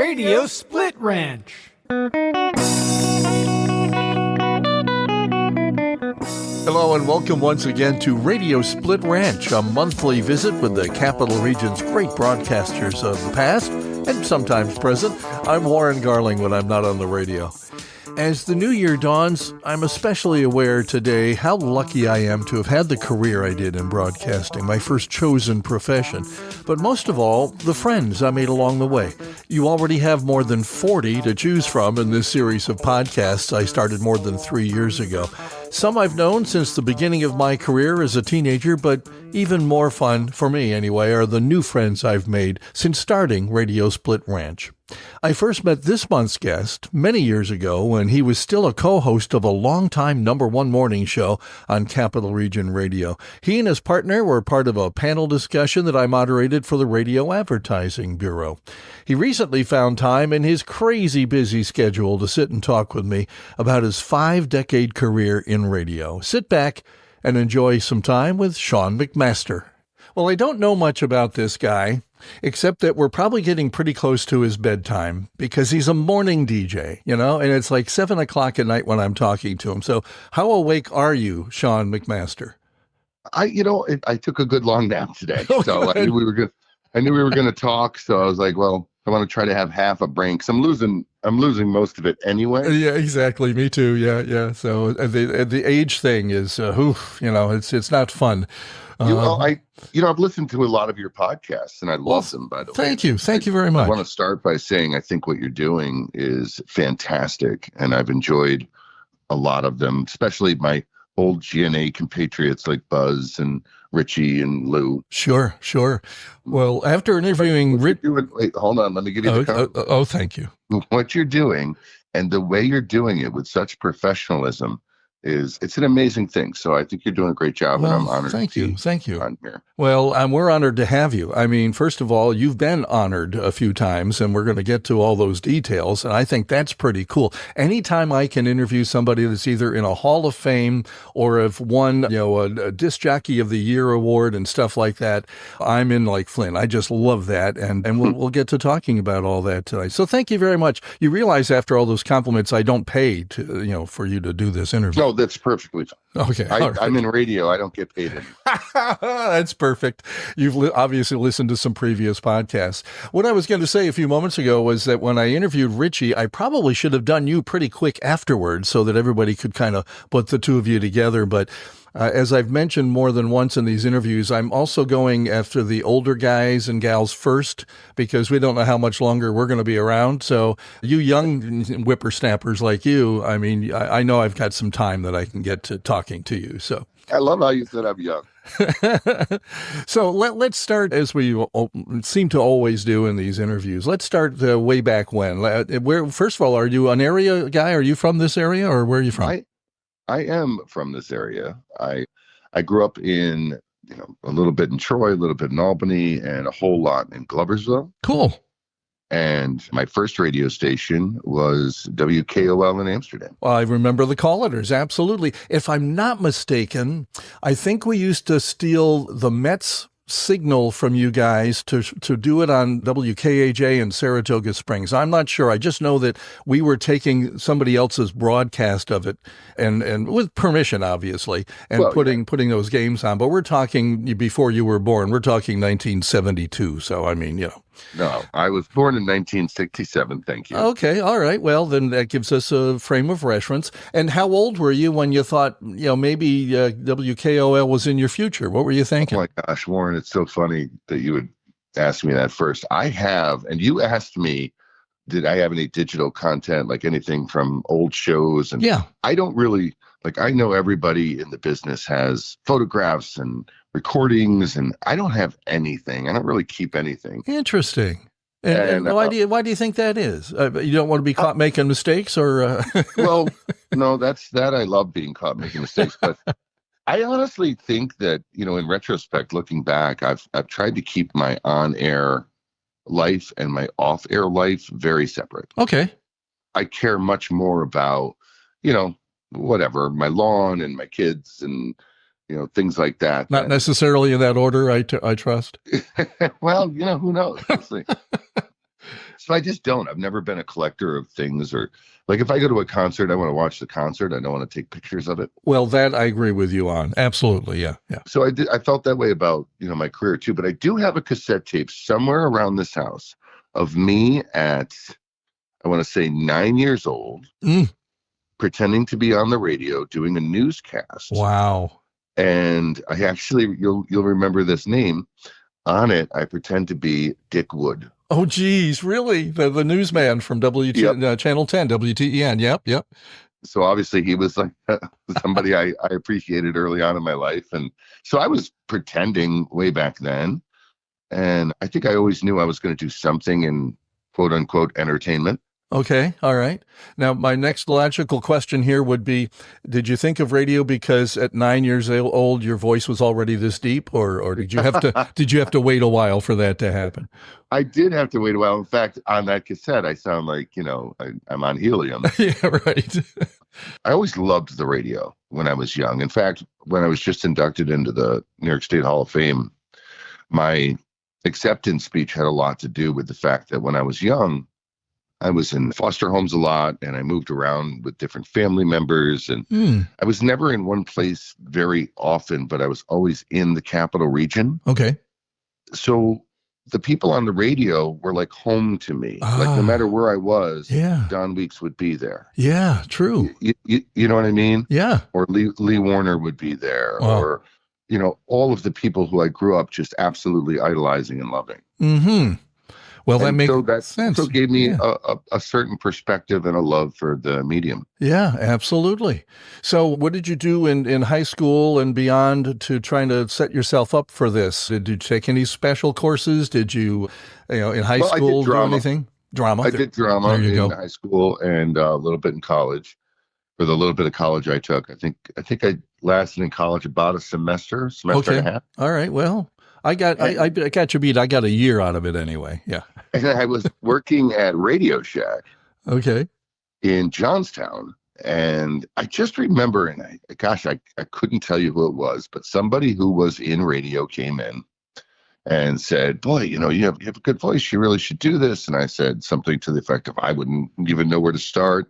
Radio Split Ranch. Hello and welcome once again to Radio Split Ranch, a monthly visit with the Capital Region's great broadcasters of the past and sometimes present. I'm Warren Garling when I'm not on the radio. As the new year dawns, I'm especially aware today how lucky I am to have had the career I did in broadcasting, my first chosen profession. But most of all, the friends I made along the way. You already have more than 40 to choose from in this series of podcasts I started more than 3 years ago. Some I've known since the beginning of my career as a teenager, but even more fun, for me anyway, are the new friends I've made since starting Radio Split Ranch. I first met this month's guest many years ago when he was still a co-host of a longtime #1 morning show on Capital Region Radio. He and his partner were part of a panel discussion that I moderated for the Radio Advertising Bureau. He recently found time in his crazy busy schedule to sit and talk with me about his 5-decade career in radio. Sit back and enjoy some time with Sean McMaster. Well, I don't know much about this guy, except that we're probably getting pretty close to his bedtime because he's a morning DJ, and it's like 7 o'clock at night when I'm talking to him. So how awake are you, Sean McMaster? I took a good long nap today. Oh, so good. I knew we were going to talk. So I was like, well, I want to try to have half a brain because I'm losing most of it anyway. Yeah, exactly. Me too. Yeah. So the age thing is, it's not fun. I've listened to a lot of your podcasts and I love them, by the way. Thank you. Thank you very much. I want to start by saying I think what you're doing is fantastic and I've enjoyed a lot of them, especially my old GNA compatriots like Buzz and Richie and Lou. Sure. Well, after interviewing wait, hold on. Let me give you the thank you. What you're doing and the way you're doing it with such professionalism it's an amazing thing. So I think you're doing a great job, and I'm honored. Thank you. On here. Well, we're honored to have you. I mean, first of all, you've been honored a few times, and we're going to get to all those details, and I think that's pretty cool. Anytime I can interview somebody that's either in a Hall of Fame or have won, a Disc Jockey of the Year award and stuff like that, I'm in like Flynn. I just love that, and we'll get to talking about all that tonight. So thank you very much. You realize after all those compliments, I don't pay to, for you to do this interview. No, that's perfectly fine. Okay. I'm in radio. I don't get paid anymore. That's perfect. You've obviously listened to some previous podcasts. What I was going to say a few moments ago was that when I interviewed Richie, I probably should have done you pretty quick afterwards so that everybody could kind of put the two of you together. But as I've mentioned more than once in these interviews, I'm also going after the older guys and gals first because we don't know how much longer we're going to be around. So you young whippersnappers like you, I know I've got some time that I can get to talking to you. So I love how you said I'm young. So let's start as we seem to always do in these interviews. Let's start way back when. First of all, are you an area guy? Are you from this area or where are you from? I am from this area. I grew up in, a little bit in Troy, a little bit in Albany, and a whole lot in Gloversville. Cool. And my first radio station was WKOL in Amsterdam. Well, I remember the call letters, absolutely. If I'm not mistaken, I think we used to steal the Mets signal from you guys to do it on WKAJ in Saratoga Springs. I'm not sure. I just know that we were taking somebody else's broadcast of it and with permission, obviously, and putting those games on. But we're talking before you were born. We're talking 1972. So, No, I was born in 1967. Thank you. Okay. All right. Well, then that gives us a frame of reference. And how old were you when you thought, maybe WKOL was in your future? What were you thinking? Oh my gosh, Warren, it's so funny that you would ask me that first. I have, and you asked me, did I have any digital content, like anything from old shows? And yeah, I don't really, I know everybody in the business has photographs and recordings, and I don't have anything. I don't really keep anything. Interesting. And why do you think that is? You don't want to be caught making mistakes, or? Well, no, that I love being caught making mistakes, but I honestly think that, in retrospect, looking back, I've tried to keep my on-air life and my off-air life very separate. Okay. I care much more about, whatever, my lawn and my kids and, things like that. Not necessarily in that order, I trust. Well, who knows? So I just don't. I've never been a collector of things, or like if I go to a concert, I want to watch the concert. I don't want to take pictures of it. Well, that I agree with you on. Absolutely. Yeah. Yeah. So I felt that way about, my career too, but I do have a cassette tape somewhere around this house of me at, I want to say 9 years old, pretending to be on the radio doing a newscast. Wow. And I actually, you'll remember this name. On it, I pretend to be Dick Wood. Oh, geez, really? The newsman from Channel 10, WTEN. Yep. So obviously he was like somebody I appreciated early on in my life. And so I was pretending way back then. And I think I always knew I was going to do something in quote unquote entertainment. Okay. All right. Now, my next logical question here would be, did you think of radio because at 9 years old, your voice was already this deep, or did you have to wait a while for that to happen? I did have to wait a while. In fact, on that cassette, I sound like, I'm on helium. Yeah, right. I always loved the radio when I was young. In fact, when I was just inducted into the New York State Hall of Fame, my acceptance speech had a lot to do with the fact that when I was young, I was in foster homes a lot, and I moved around with different family members, and I was never in one place very often, but I was always in the capital region. Okay. So the people on the radio were like home to me. Like no matter where I was, Don Weeks would be there. Yeah, true. You know what I mean? Yeah. Or Lee Warner would be there, or all of the people who I grew up just absolutely idolizing and loving. Mm-hmm. Well, that makes sense. So gave me a certain perspective and a love for the medium. Yeah, absolutely. So what did you do in high school and beyond to trying to set yourself up for this? Did you take any special courses? Did you, in high school do anything? Drama. I did drama in high school and a little bit in college. For the little bit of college I took, I think I lasted in college about a semester and a half. All right. Well, I got you beat. I got a year out of it anyway. Yeah. And I was working at Radio Shack. Okay. In Johnstown. And I just remember, and I couldn't tell you who it was, but somebody who was in radio came in and said, boy, you have a good voice. You really should do this. And I said something to the effect of, I wouldn't even know where to start.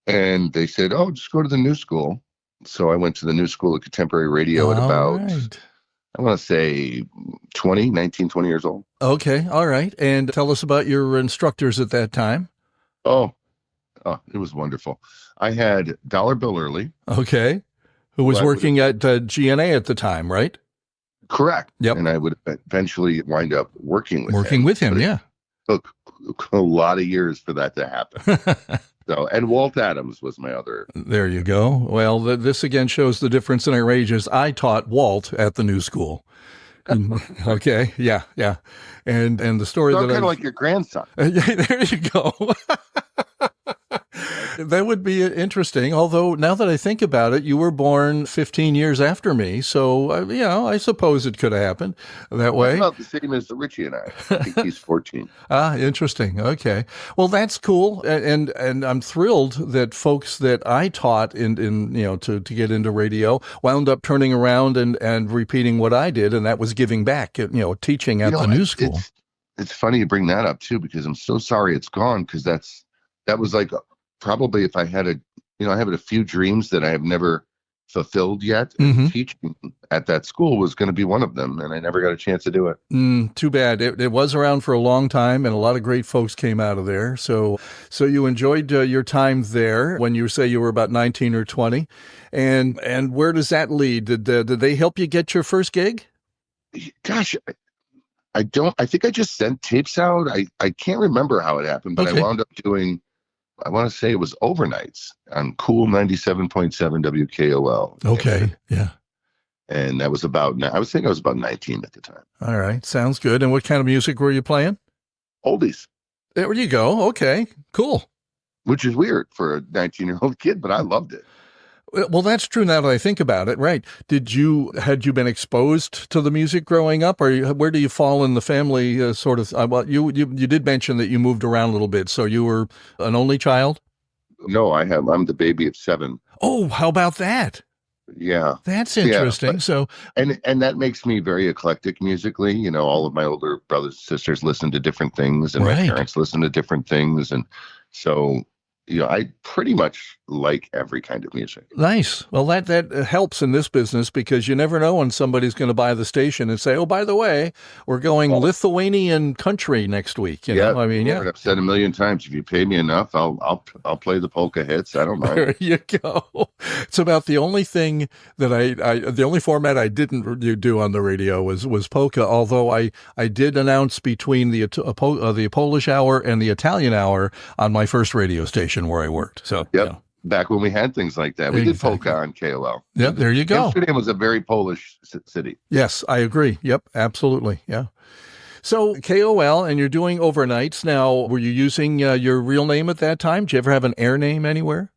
And they said, oh, just go to the New School. So I went to the New School of Contemporary Radio at about... Right. I want to say 19, 20 years old. Okay. All right. And tell us about your instructors at that time. Oh, it was wonderful. I had Dollar Bill Early. Okay. Who was working at GNA at the time, right? Correct. Yep. And I would eventually wind up working with him. Working with him, yeah. It took a lot of years for that to happen. And Walt Adams was my other. There you go. Well, this again shows the difference in our ages. I taught Walt at the New School. Okay. Yeah. And the story kind of like your grandson. There you go. That would be interesting. Although now that I think about it, you were born 15 years after me. So, I suppose it could have happened that way. It's about the same as Richie and I. I think he's 14. Interesting. Okay. Well, that's cool. And I'm thrilled that folks that I taught to get into radio wound up turning around and repeating what I did. And that was giving back, teaching at the New School. It's funny you bring that up too, because I'm so sorry it's gone, because that was like probably if I had I have a few dreams that I have never fulfilled yet. And teaching at that school was going to be one of them, and I never got a chance to do it. Too bad. It was around for a long time, and a lot of great folks came out of there. So you enjoyed your time there when you say you were about 19 or 20. And where does that lead? Did they help you get your first gig? Gosh, I think I just sent tapes out. I can't remember how it happened, but I wound up doing, I want to say it was overnights on Cool 97.7 WKOL. Okay. Yeah. And that was I was 19 at the time. All right. Sounds good. And what kind of music were you playing? Oldies. There you go. Okay. Cool. Which is weird for a 19-year-old kid, but I loved it. Well, that's true now that I think about it, right? Had you been exposed to the music growing up, or where do you fall in the family sort of? Well, you did mention that you moved around a little bit, so you were an only child? No, I'm the baby of 7. Oh, how about that? Yeah. That's Yeah. interesting. So, And that makes me very eclectic musically. All of my older brothers and sisters listen to different things, and my right. parents listen to different things. And so, I pretty much like every kind of music. Nice. Well, that helps in this business because you never know when somebody's going to buy the station and say, "Oh, by the way, we're going Well, Lithuanian country next week." yeah, I mean, yeah. Lord, I've said a million times, if you pay me enough, I'll play the polka hits. I don't mind. There you go. It's about the only thing that the only format I didn't do on the radio was polka. Although I did announce between the Polish hour and the Italian hour on my first radio station where I worked. So, Yep. Back when we had things like that, we did polka on KOL. Yeah, there you go. Amsterdam was a very Polish city. Yes, I agree. Yep, absolutely. Yeah. So KOL, and you're doing overnights now. Were you using your real name at that time? Did you ever have an air name anywhere?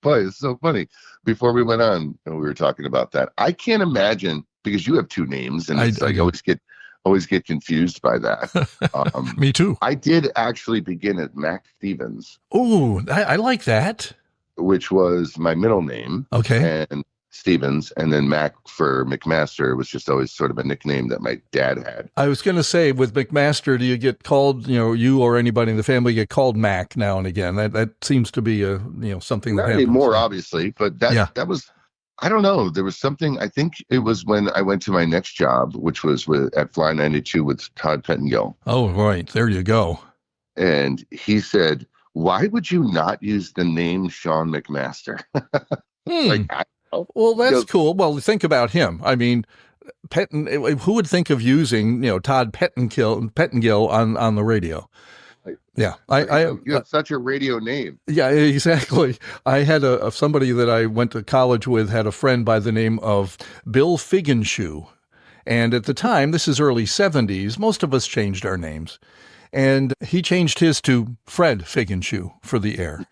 Boy, it's so funny. Before we went on, we were talking about that. I can't imagine, because you have two names, and I always get confused by that. Me too. I did actually begin at Mac Stevens. Oh, I like that. Which was my middle name. Okay. And Stevens, and then Mac for McMaster was just always sort of a nickname that my dad had. I was going to say, with McMaster, do you get called, you or anybody in the family get called Mac now and again? That seems to be something that Not happens. anymore, obviously, but that was, I don't know. There was something, I think it was when I went to my next job, which was at Fly 92 with Todd Pettengill. Oh, right. There you go. And he said, "Why would you not use the name Sean McMaster?" Well, that's cool. Well, think about him. I mean, who would think of using, Todd Pettengill on the radio? Yeah, you have such a radio name. Yeah, exactly. I had somebody that I went to college with had a friend by the name of Bill Figgenshoe. And at the time, this is early 70s, most of us changed our names. And he changed his to Fred Figgenshoe for the air.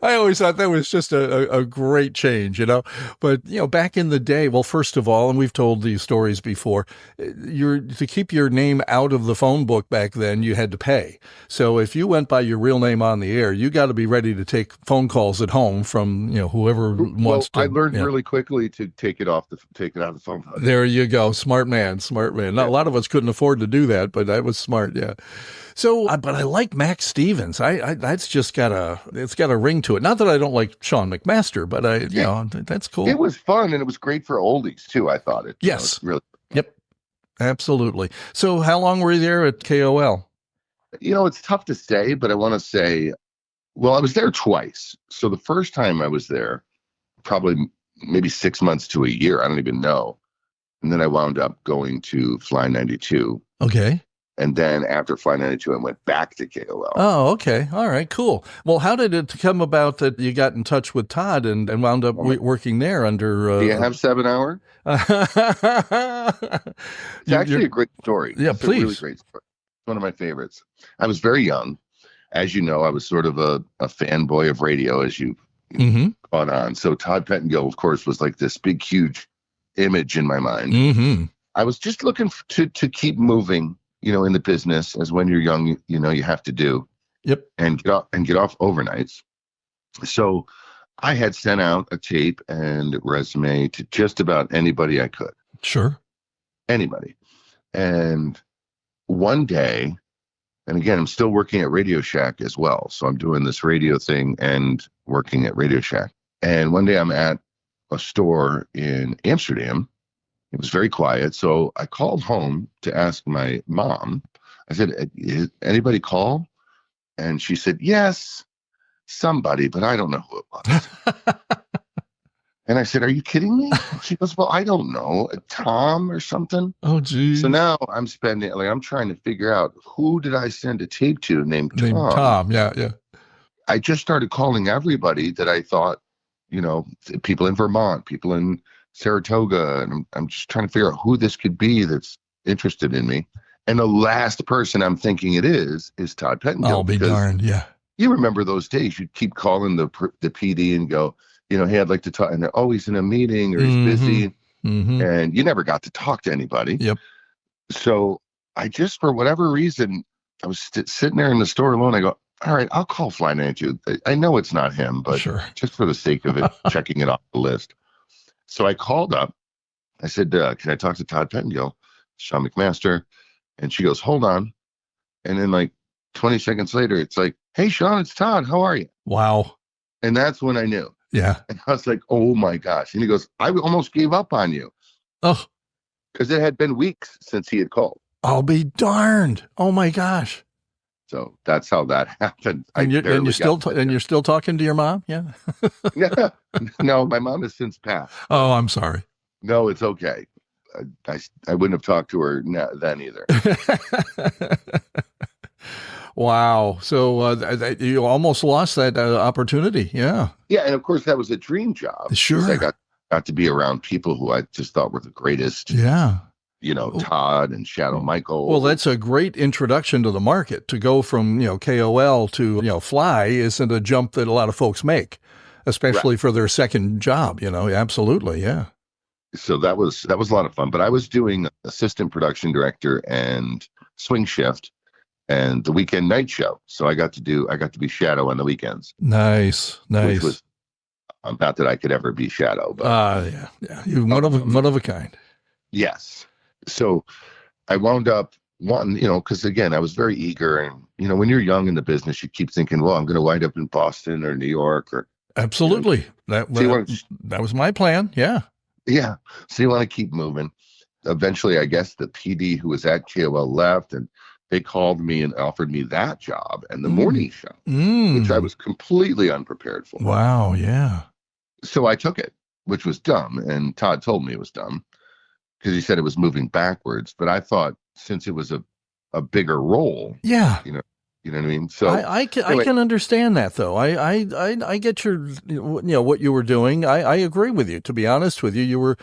I always thought that was just a great change, But, back in the day, well, first of all, and we've told these stories before, to keep your name out of the phone book back then, you had to pay. So if you went by your real name on the air, you got to be ready to take phone calls at home from, whoever wants to. I learned really quickly to take it out of the phone book. There you go. Smart man. Not a lot of us couldn't afford to do that, but that was smart. Yeah. So, but I like Mac Stevens. That's just it's got a ring to it. Not that I don't like Sean McMaster, but that's cool. It was fun, and it was great for oldies too. I thought it. Yes. Really. Yep. Absolutely. So, how long were you there at KOL? It's tough to say, but I want to say, well, I was there twice. So the first time I was there, probably maybe 6 months to a year. I don't even know. And then I wound up going to Fly 92. Okay. And then after Fly 92, I went back to KOL. Oh, okay. All right, cool. Well, how did it come about that you got in touch with Todd and wound up working there under... Do you have 7 hour? It's actually a great story. Yeah, it's please. A really great story. It's one of my favorites. I was very young. As you know, I was sort of a fanboy of radio, as you've gone on. So Todd Pettengill, of course, was like this big, huge image in my mind. Mm-hmm. I was just looking to keep moving, in the business, as when you're young, you have to do. Yep. And get off overnights. So I had sent out a tape and resume to just about anybody I could. Sure. Anybody. And one day, and again, I'm still working at Radio Shack as well. So I'm doing this radio thing and working at Radio Shack. And one day I'm at a store in Amsterdam. It was very quiet. So I called home to ask my mom. I said, "Anybody call?" And she said, "Yes, somebody, but I don't know who it was." And I said, "Are you kidding me?" She goes, "Well, I don't know, Tom or something." Oh, geez. So now I'm trying to figure out, who did I send a tape to named Tom? Named Tom, yeah. I just started calling everybody that I thought, people in Vermont, people in Saratoga, and I'm just trying to figure out who this could be that's interested in me. And the last person I'm thinking it is Todd Pettengill. I'll be darned, yeah. You remember those days? You'd keep calling the PD and go, "Hey, I'd like to talk." And they're, "Oh, he's in a meeting, or he's busy." Mm-hmm. And you never got to talk to anybody. Yep. So I just, for whatever reason, I was sitting there in the store alone. I go, all right, I'll call flight attitude. I know it's not him, but Sure. just for the sake of it, checking it off the list. So I called up. I said, can I talk to Todd Pettengill, Sean McMaster? And she goes, hold on. And then like 20 seconds later, it's like, hey, Sean, it's Todd. How are you? Wow. And that's when I knew. Yeah. And I was like, oh my gosh. And he goes, I almost gave up on you. Oh, because it had been weeks since he had called. I'll be darned. Oh my gosh. So that's how that happened. And you're still talking to your mom? Yeah. Yeah. No, my mom has since passed. Oh, I'm sorry. No, it's okay. I wouldn't have talked to her then either. Wow. So you almost lost that opportunity. Yeah. Yeah. And of course, that was a dream job. Sure. I got to be around people who I just thought were the greatest. Yeah. Todd and Shadow Michael. Well, that's a great introduction to the market. To go from, KOL to, fly isn't a jump that a lot of folks make, especially for their second job, Absolutely. Yeah. So that was a lot of fun. But I was doing assistant production director and swing shift and the weekend night show. So I got to be Shadow on the weekends. Nice. Which was not that I could ever be Shadow, but yeah. You're one of a kind. Yes. So I wound up wanting, because again, I was very eager. And, when you're young in the business, you keep thinking, well, I'm going to wind up in Boston or New York or. Absolutely. That was my plan. Yeah. Yeah. So you want to keep moving. Eventually, I guess the PD who was at KOL left and they called me and offered me that job and the morning show, which I was completely unprepared for. Wow. Yeah. So I took it, which was dumb. And Todd told me it was dumb because he said it was moving backwards. But I thought since it was a bigger role, yeah, you know what I mean? So I can understand that though. I get your, what you were doing. I agree with you. To be honest with you, you were,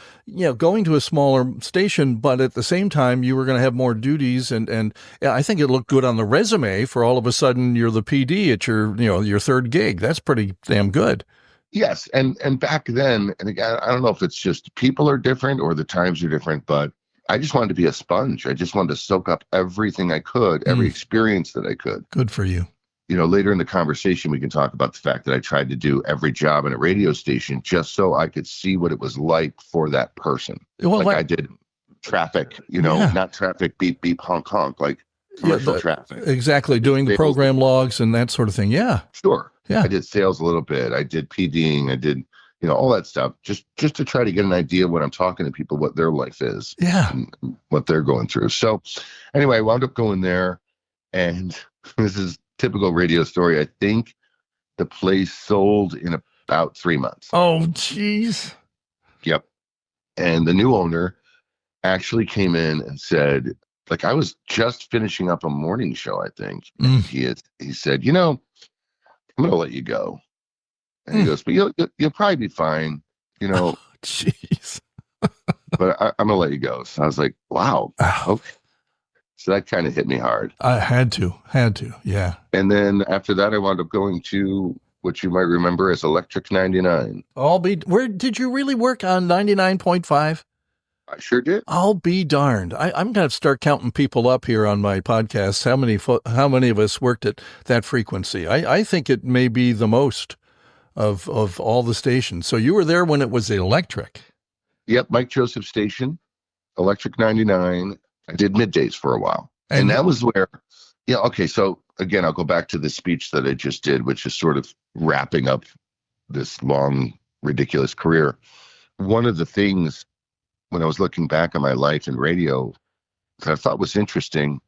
going to a smaller station, but at the same time, you were going to have more duties. And I think it looked good on the resume for all of a sudden you're the PD at your third gig. That's pretty damn good. Yes. And back then, and again, I don't know if it's just people are different or the times are different, but I just wanted to be a sponge. I just wanted to soak up everything I could, every experience that I could. Good for you. Later in the conversation, we can talk about the fact that I tried to do every job in a radio station just so I could see what it was like for that person. Well, I did traffic, not traffic, beep, beep, honk, honk, like commercial traffic. Exactly. Doing the program logs and that sort of thing. Yeah. Sure. Yeah. I did sales a little bit. I did PDing. I did, all that stuff, just to try to get an idea when I'm talking to people, what their life is. Yeah. And what they're going through. So anyway, I wound up going there and this is typical radio story. I think the place sold in about 3 months. Oh, geez. Yep. And the new owner actually came in and said, like, I was just finishing up a morning show, I think. And he said, I'm going to let you go. And he goes, but you'll probably be fine, Oh, jeez. but I'm going to let you go. So I was like, wow. Okay. So that kind of hit me hard. I had to. Yeah. And then after that, I wound up going to what you might remember as Electric 99. Where did you really work on 99.5? I sure did. I'll be darned. I'm going to start counting people up here on my podcast. How many of us worked at that frequency? I think it may be the most of all the stations. So you were there when it was electric. Yep. Mike Joseph Station, Electric 99. I did middays for a while. And that was where, okay. So again, I'll go back to the speech that I just did, which is sort of wrapping up this long, ridiculous career. One of the things when I was looking back on my life in radio that I thought was interesting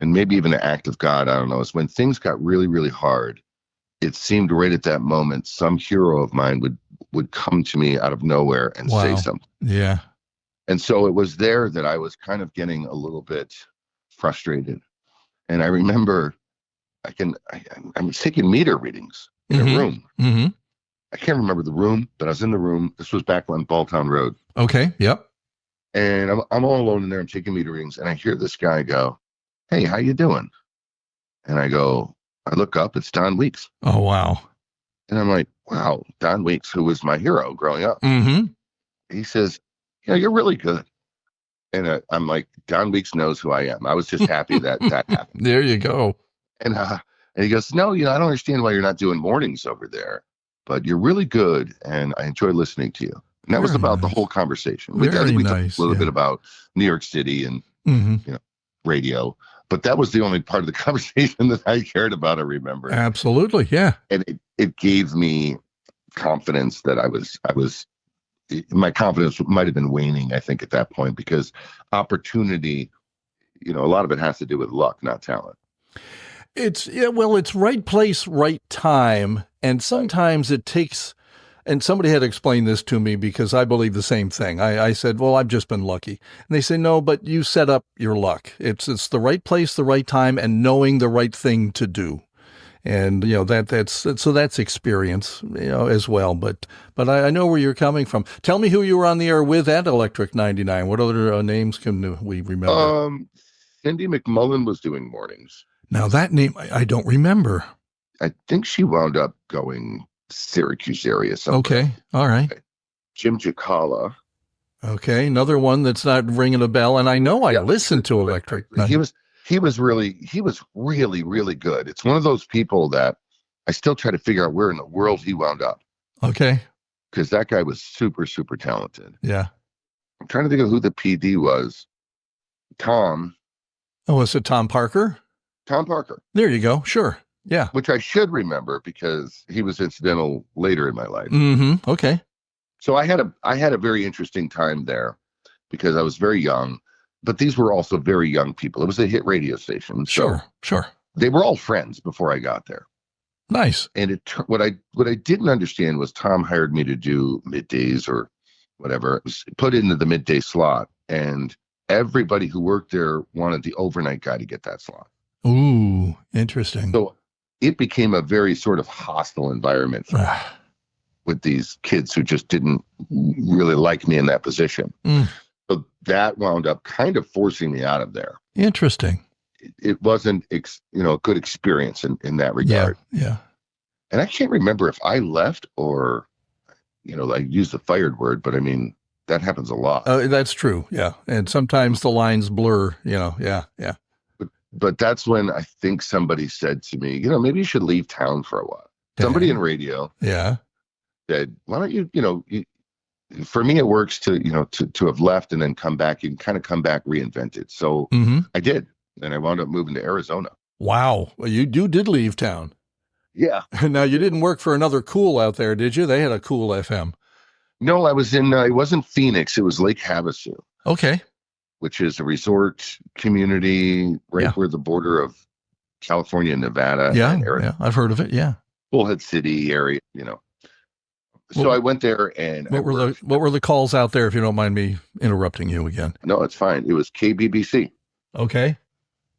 and maybe even an act of God, I don't know, is when things got really, really hard, it seemed right at that moment, some hero of mine would come to me out of nowhere and say something. Yeah. And so it was there that I was kind of getting a little bit frustrated. And I remember I was taking meter readings in a room. Mm-hmm. I can't remember the room, but I was in the room. This was back on Balltown Road. Okay. Yep. And I'm all alone in there. I'm taking meter readings. And I hear this guy go, hey, how you doing? And I look up, it's Don Weeks. Oh, wow. And I'm like, wow, Don Weeks, who was my hero growing up. Mm-hmm. He says, you're really good. And I'm like, Don Weeks knows who I am. I was just happy that happened. There you go. And And he goes, no, I don't understand why you're not doing mornings over there, but you're really good, and I enjoy listening to you. And that was Very about the nice. whole conversation. I Very think we talked nice. a little Yeah. bit about New York City and Mm-hmm. radio, but that was the only part of the conversation that I cared about. I remember, Absolutely. Yeah. and it gave me confidence that I was. My confidence might have been waning, I think, at that point, because opportunity, a lot of it has to do with luck, not talent. It's right place, right time. And sometimes it takes, and somebody had explained this to me because I believe the same thing. I said, well, I've just been lucky. And they say, no, but you set up your luck. It's the right place, the right time, and knowing the right thing to do. And, that's experience, as well. But I know where you're coming from. Tell me who you were on the air with at Electric 99. What other names can we remember? Cindy McMullen was doing mornings. Now that name, I don't remember. I think she wound up going Syracuse area somewhere. Okay. All right. Jim Jacala. Okay. Another one that's not ringing a bell. And I know I listened to Electric. He was really, really good. It's one of those people that I still try to figure out where in the world he wound up. Okay. Because that guy was super, super talented. Yeah. I'm trying to think of who the PD was. Tom. Oh, was it Tom Parker? Tom Parker. There you go. Sure. Yeah. Which I should remember because he was incidental later in my life. Mm-hmm. Okay. So I had a very interesting time there because I was very young. But these were also very young people. It was a hit radio station. So sure. They were all friends before I got there. Nice. And what I didn't understand was Tom hired me to do middays or whatever. It was put into the midday slot. And everybody who worked there wanted the overnight guy to get that slot. Ooh, interesting. So it became a very sort of hostile environment with these kids who just didn't really like me in that position. So that wound up kind of forcing me out of there. Interesting. It wasn't, a good experience in that regard. Yeah. And I can't remember if I left or, I use the fired word, but I mean, that happens a lot. That's true. Yeah. And sometimes the lines blur, Yeah. But that's when I think somebody said to me, maybe you should leave town for a while. Somebody in radio. Yeah. Said, why don't you, for me, it works to have left and then come back. You can kind of come back reinvented. So I did. And I wound up moving to Arizona. Wow. Well, you did leave town. Yeah. Now, you didn't work for another Cool out there, did you? They had a Cool FM. No, I was in, it wasn't Phoenix. It was Lake Havasu. Okay. Which is a resort community where the border of California and Nevada. Yeah. And Arizona. Yeah. I've heard of it. Yeah. Bullhead City area, So I went there and what were the calls out there, if you don't mind me interrupting you again? No, it's fine. It was KBBC. Okay.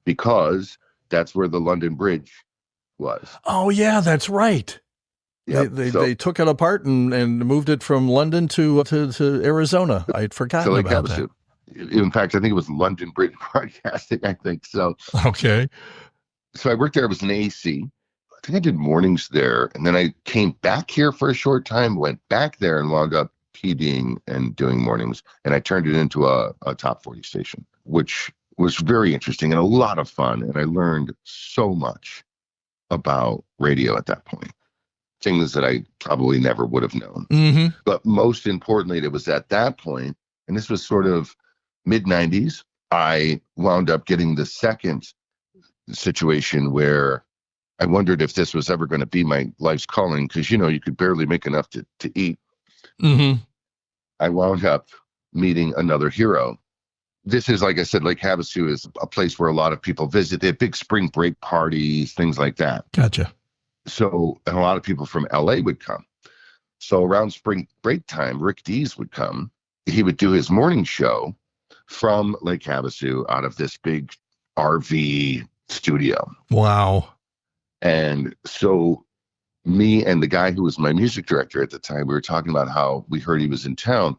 Because that's where the London Bridge was. Oh yeah, that's right. Yep. They took it apart and moved it from London to Arizona. I'd forgotten about that. In fact, I think it was London Bridge Broadcasting, I think so. Okay. So I worked there. It was an AC. I think I did mornings there. And then I came back here for a short time, went back there and wound up PDing and doing mornings. And I turned it into a top 40 station, which was very interesting and a lot of fun. And I learned so much about radio at that point. Things that I probably never would have known. Mm-hmm. But most importantly, it was at that point, and this was sort of mid-90s, I wound up getting the second situation where I wondered if this was ever going to be my life's calling, because, you could barely make enough to eat. Mm-hmm. I wound up meeting another hero. This is, like I said, Lake Havasu is a place where a lot of people visit. They have big spring break parties, things like that. Gotcha. So, and a lot of people from LA would come. So around spring break time, Rick Dees would come. He would do his morning show from Lake Havasu out of this big RV studio. Wow. And so me and the guy who was my music director at the time, we were talking about how we heard he was in town.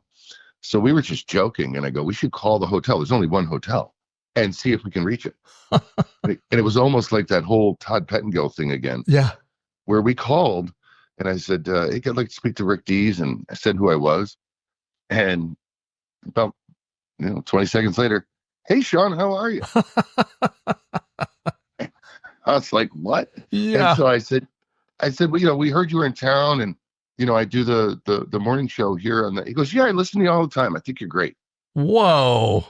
So we were just joking. And I go, we should call the hotel. There's only one hotel and see if we can reach it. And it was almost like that whole Todd Pettengill thing again. Yeah. Where we called and I said, hey, I'd like to speak to Rick Dees. And I said who I was. And about 20 seconds later, hey, Sean, how are you? I was like, what? And Yeah. so I said, well, we heard you were in town, and I do the morning show here on the. He goes, yeah, I listen to you all the time. I think you're great. Whoa.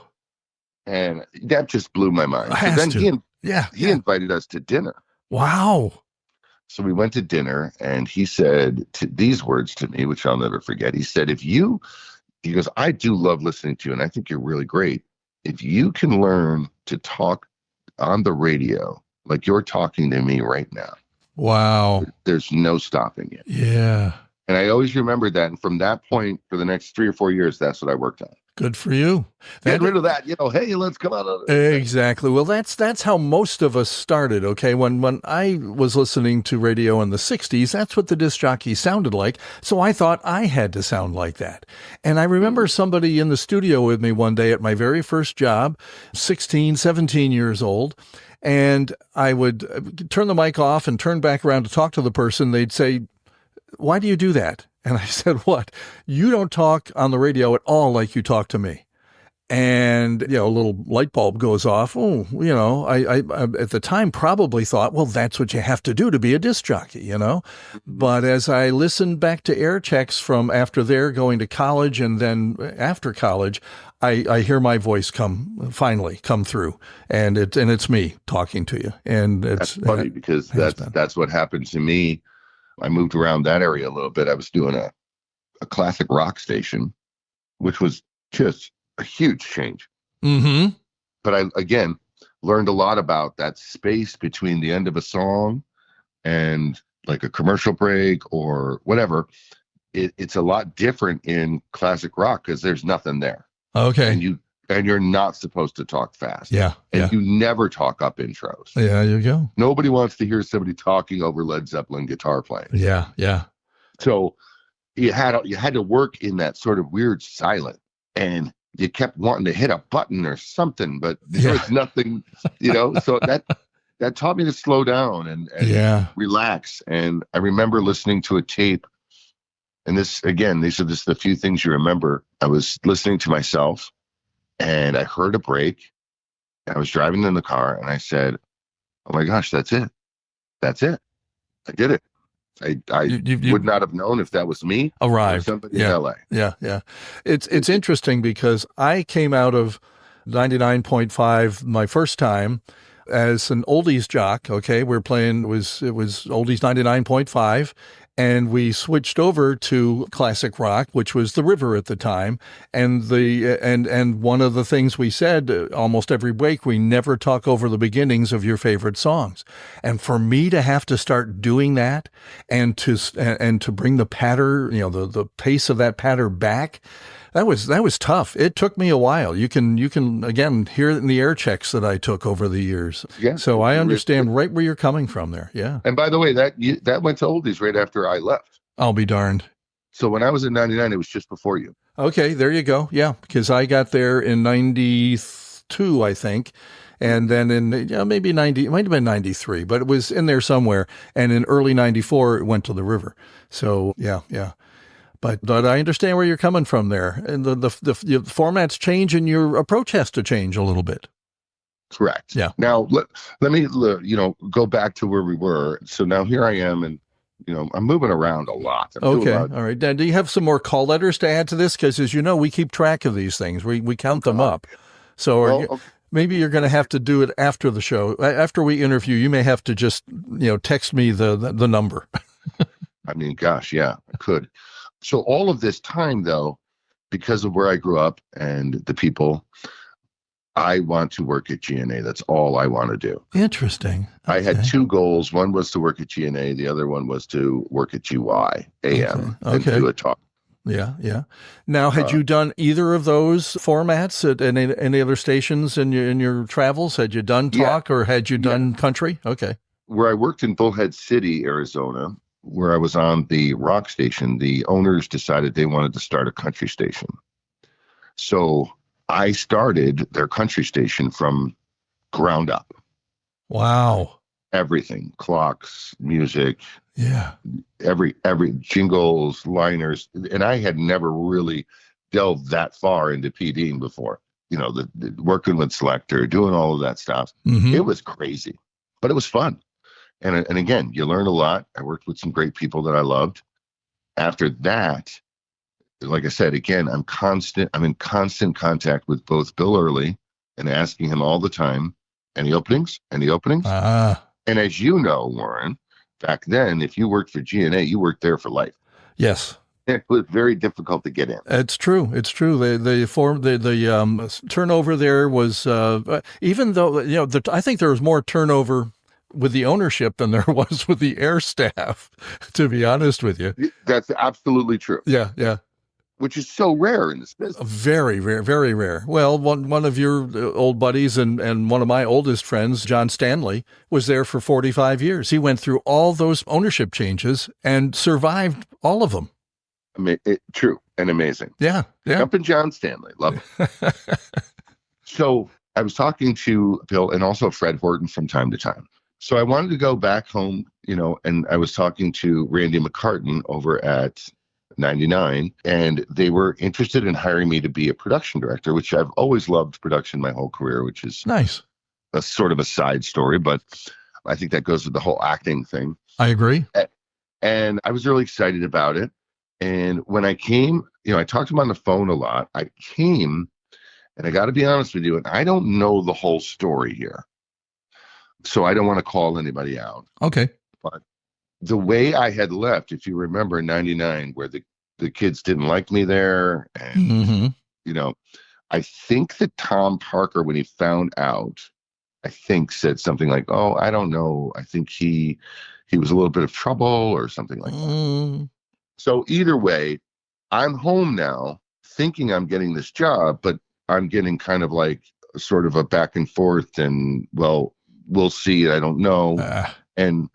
And that just blew my mind. So Has then to. Yeah. he invited us to dinner. Wow. So we went to dinner, and he said these words to me, which I'll never forget. He said, he goes, I do love listening to you, and I think you're really great. If you can learn to talk on the radio like you're talking to me right now, Wow. there's no stopping it. Yeah. And I always remembered that. And from that point, for the next 3 or 4 years, that's what I worked on. Good for you. Get rid of that, hey, let's come out of it. Exactly. Well, that's how most of us started, okay? When I was listening to radio in the 60s, that's what the disc jockey sounded like. So I thought I had to sound like that. And I remember somebody in the studio with me one day at my very first job, 16, 17 years old. And I would turn the mic off and turn back around to talk to the person. They'd say, why do you do that? And I said, what? You don't talk on the radio at all like you talk to me. And, a little light bulb goes off. Oh, I at the time probably thought, well, that's what you have to do to be a disc jockey, But as I listened back to air checks from after there going to college and then after college, I hear my voice finally come through, and it's me talking to you. And that's funny because that's what happened to me. I moved around that area a little bit. I was doing a classic rock station, which was just a huge change. Mm-hmm. But I, again, learned a lot about that space between the end of a song and like a commercial break or whatever. It's a lot different in classic rock because there's nothing there. Okay. And you're not supposed to talk fast. Yeah. And you never talk up intros. Yeah, you go. Nobody wants to hear somebody talking over Led Zeppelin guitar playing. Yeah, yeah. So you had to work in that sort of weird silence, and you kept wanting to hit a button or something, but there was nothing, so that taught me to slow down and relax. And I remember listening to a tape, and these are just the few things you remember. I was listening to myself, and I heard a break. I was driving in the car, and I said, oh my gosh, that's it. That's it. I did it. I would not have known if that was me arrived. Or somebody in LA. Yeah, yeah. It's interesting because I came out of 99.5 my first time as an oldies jock. Okay, we're playing it was oldies 99.5. And we switched over to classic rock, which was the River at the time. And and one of the things we said almost every week, we never talk over the beginnings of your favorite songs. And for me to have to start doing that and to bring the patter, the pace of that patter back, that was tough. It took me a while. You can again hear it in the air checks that I took over the years. Yeah. So I understand right where you're coming from there. Yeah. And by the way, that went to oldies right after I left. I'll be darned. So when I was in 99, it was just before you. Okay, there you go. Yeah, because I got there in 92, I think. And then in maybe 90, it might have been 93, but it was in there somewhere. And in early 94, it went to the River. So yeah. But I understand where you're coming from there. And the formats change and your approach has to change a little bit. Correct. Yeah. Now, let me, go back to where we were. So now here I am, and, I'm moving around a lot. Okay. All right. Dan, do you have some more call letters to add to this? Because as you know, we keep track of these things. We count them up. So maybe you're going to have to do it after the show. After we interview, you may have to just, text me the number. I mean, gosh, yeah, I could. So all of this time, though, because of where I grew up and the people, I want to work at GNA. That's all I want to do. Interesting. Okay. I had two goals. One was to work at GNA. The other one was to work at GY AM and do a talk. Yeah, yeah. Now, had you done either of those formats at any other stations in your travels? Had you done talk or had you done country? Okay. Where I worked in Bullhead City, Arizona, where I was on the rock station, the owners decided they wanted to start a country station. So I started their country station from ground up. Wow. Everything, clocks, music. Yeah. Every jingles, liners. And I had never really delved that far into PDing before. The working with Selector, doing all of that stuff. Mm-hmm. It was crazy, but it was fun. And again, you learn a lot. I worked with some great people that I loved. After that, like I said, again, I'm in constant contact with both Bill Early and asking him all the time, any openings? Any openings? Ah, And as you know, Warren, back then, if you worked for GNA, you worked there for life. yes. It was very difficult to get in. It's true. It's true. The turnover there was even though I think there was more turnover with the ownership than there was with the air staff. To be honest with you, That's absolutely true. yeah, yeah, Which is so rare in this business. very rare, very rare. Well, one of your old buddies and one of my oldest friends, John Stanley, was there for 45 years. He went through all those ownership changes and survived all of them. True and amazing. Yeah, yeah. Jumpin' John Stanley, love it. So I was talking to Bill and also Fred Horton from time to time. So I wanted to go back home, and I was talking to Randy McCartan over at 99, and they were interested in hiring me to be a production director, which I've always loved production my whole career, which is Nice. a sort of a side story, but I think that goes with the whole acting thing. I agree. And I was really excited about it. And when I came, I talked to him on the phone a lot. I came, and I got to be honest with you, and I don't know the whole story here. So I don't want to call anybody out. Okay. But the way I had left, if you remember in 99, where the kids didn't like me there. And, I think that Tom Parker, when he found out, said something like, oh, I don't know. I think he was a little bit of trouble or something like that. So either way, I'm home now thinking I'm getting this job, but I'm getting kind of like sort of a back and forth and, well, we'll see. I don't know. And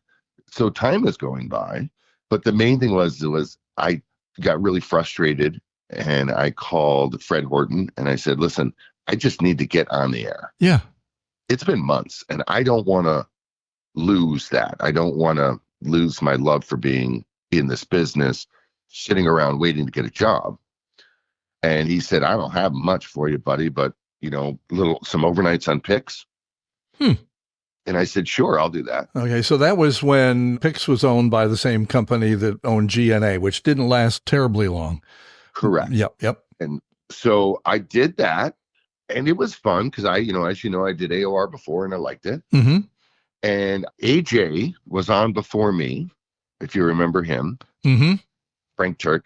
so time is going by. But the main thing was I got really frustrated and I called Fred Horton and I said, listen, I just need to get on the air. Yeah. It's been months and I don't want to lose that. I don't want to lose my love for being in this business, sitting around waiting to get a job. And he said, I don't have much for you, buddy, but some overnights on Pix. And I said, sure, I'll do that. Okay, so that was when Pix was owned by the same company that owned GNA, which didn't last terribly long. Correct. Yep. And so I did that, and it was fun because I did AOR before, and I liked it. Mm-hmm. And AJ was on before me, if you remember him, Frank Turk.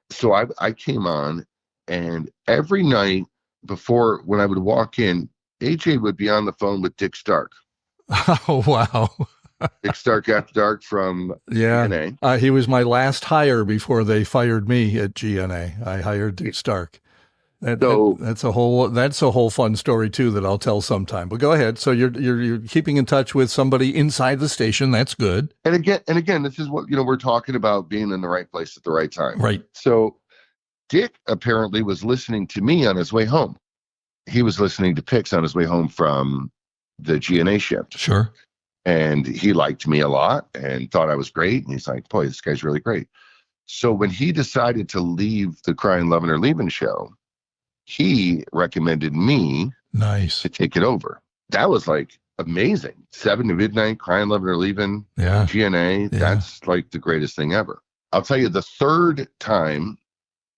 So I came on, and every night before, when I would walk in, AJ would be on the phone with Dick Stark. Oh, wow. Dick Stark After Dark from GNA. He was my last hire before they fired me at GNA. I hired Dick Stark. That's a whole fun story too that I'll tell sometime. But go ahead. So you're keeping in touch with somebody inside the station. That's good. And again, this is what we're talking about, being in the right place at the right time. Right. So Dick apparently was listening to me on his way home. He was listening to Pix on his way home from the GNA shift. Sure. And he liked me a lot and thought I was great. And he's like, boy, this guy's really great. So when he decided to leave the Crying, Loving, or Leaving show, he recommended me to take it over. That was like amazing. 7 to midnight, Crying, Loving, or Leaving, GNA. Yeah. That's like the greatest thing ever. I'll tell you the third time,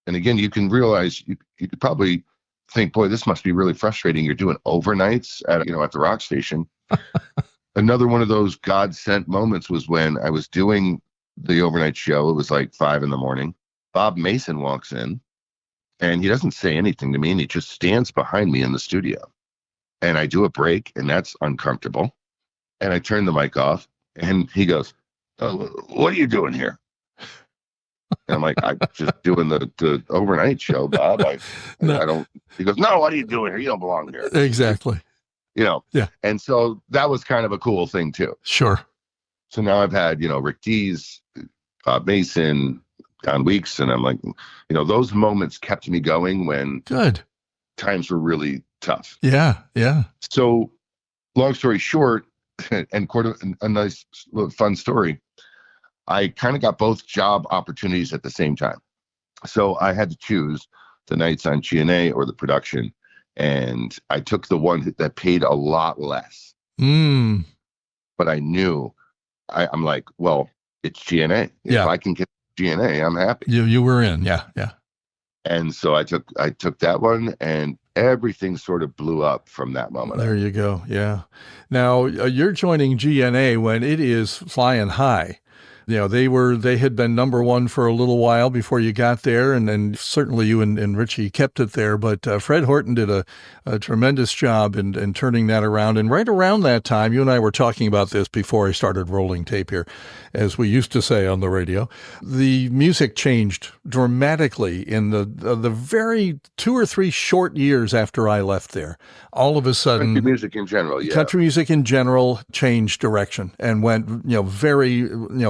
and again, you can realize, you could probably think, boy, this must be really frustrating. You're doing overnights at the rock station. Another one of those God-sent moments was when I was doing the overnight show. It was like 5 a.m. Bob Mason walks in, and he doesn't say anything to me, and he just stands behind me in the studio. And I do a break, and that's uncomfortable. And I turn the mic off, and he goes, oh, what are you doing here? And I'm like, I'm just doing the overnight show, Bob. I don't. He goes, no, what are you doing here? You don't belong here. Exactly. Yeah. And so that was kind of a cool thing too. Sure. So now I've had, Rick Dees, Bob Mason, Don Weeks, and I'm like, those moments kept me going when times were really tough. Yeah. So long story short, and quite a nice fun story, I kind of got both job opportunities at the same time. So I had to choose the nights on GNA or the production. And I took the one that paid a lot less. But I knew I'm like, well, it's GNA. If I can get GNA, I'm happy. You were in, yeah. And so I took that one, and everything sort of blew up from that moment. There you go. Yeah. Now you're joining GNA when it is flying high. They had been number one for a little while before you got there, and then certainly you and Richie kept it there. But Fred Horton did a tremendous job in turning that around. And right around that time, you and I were talking about this before I started rolling tape here, as we used to say on the radio. The music changed dramatically in the very 2 or 3 short years after I left there. All of a sudden, country music in general, country music in general changed direction and went, very,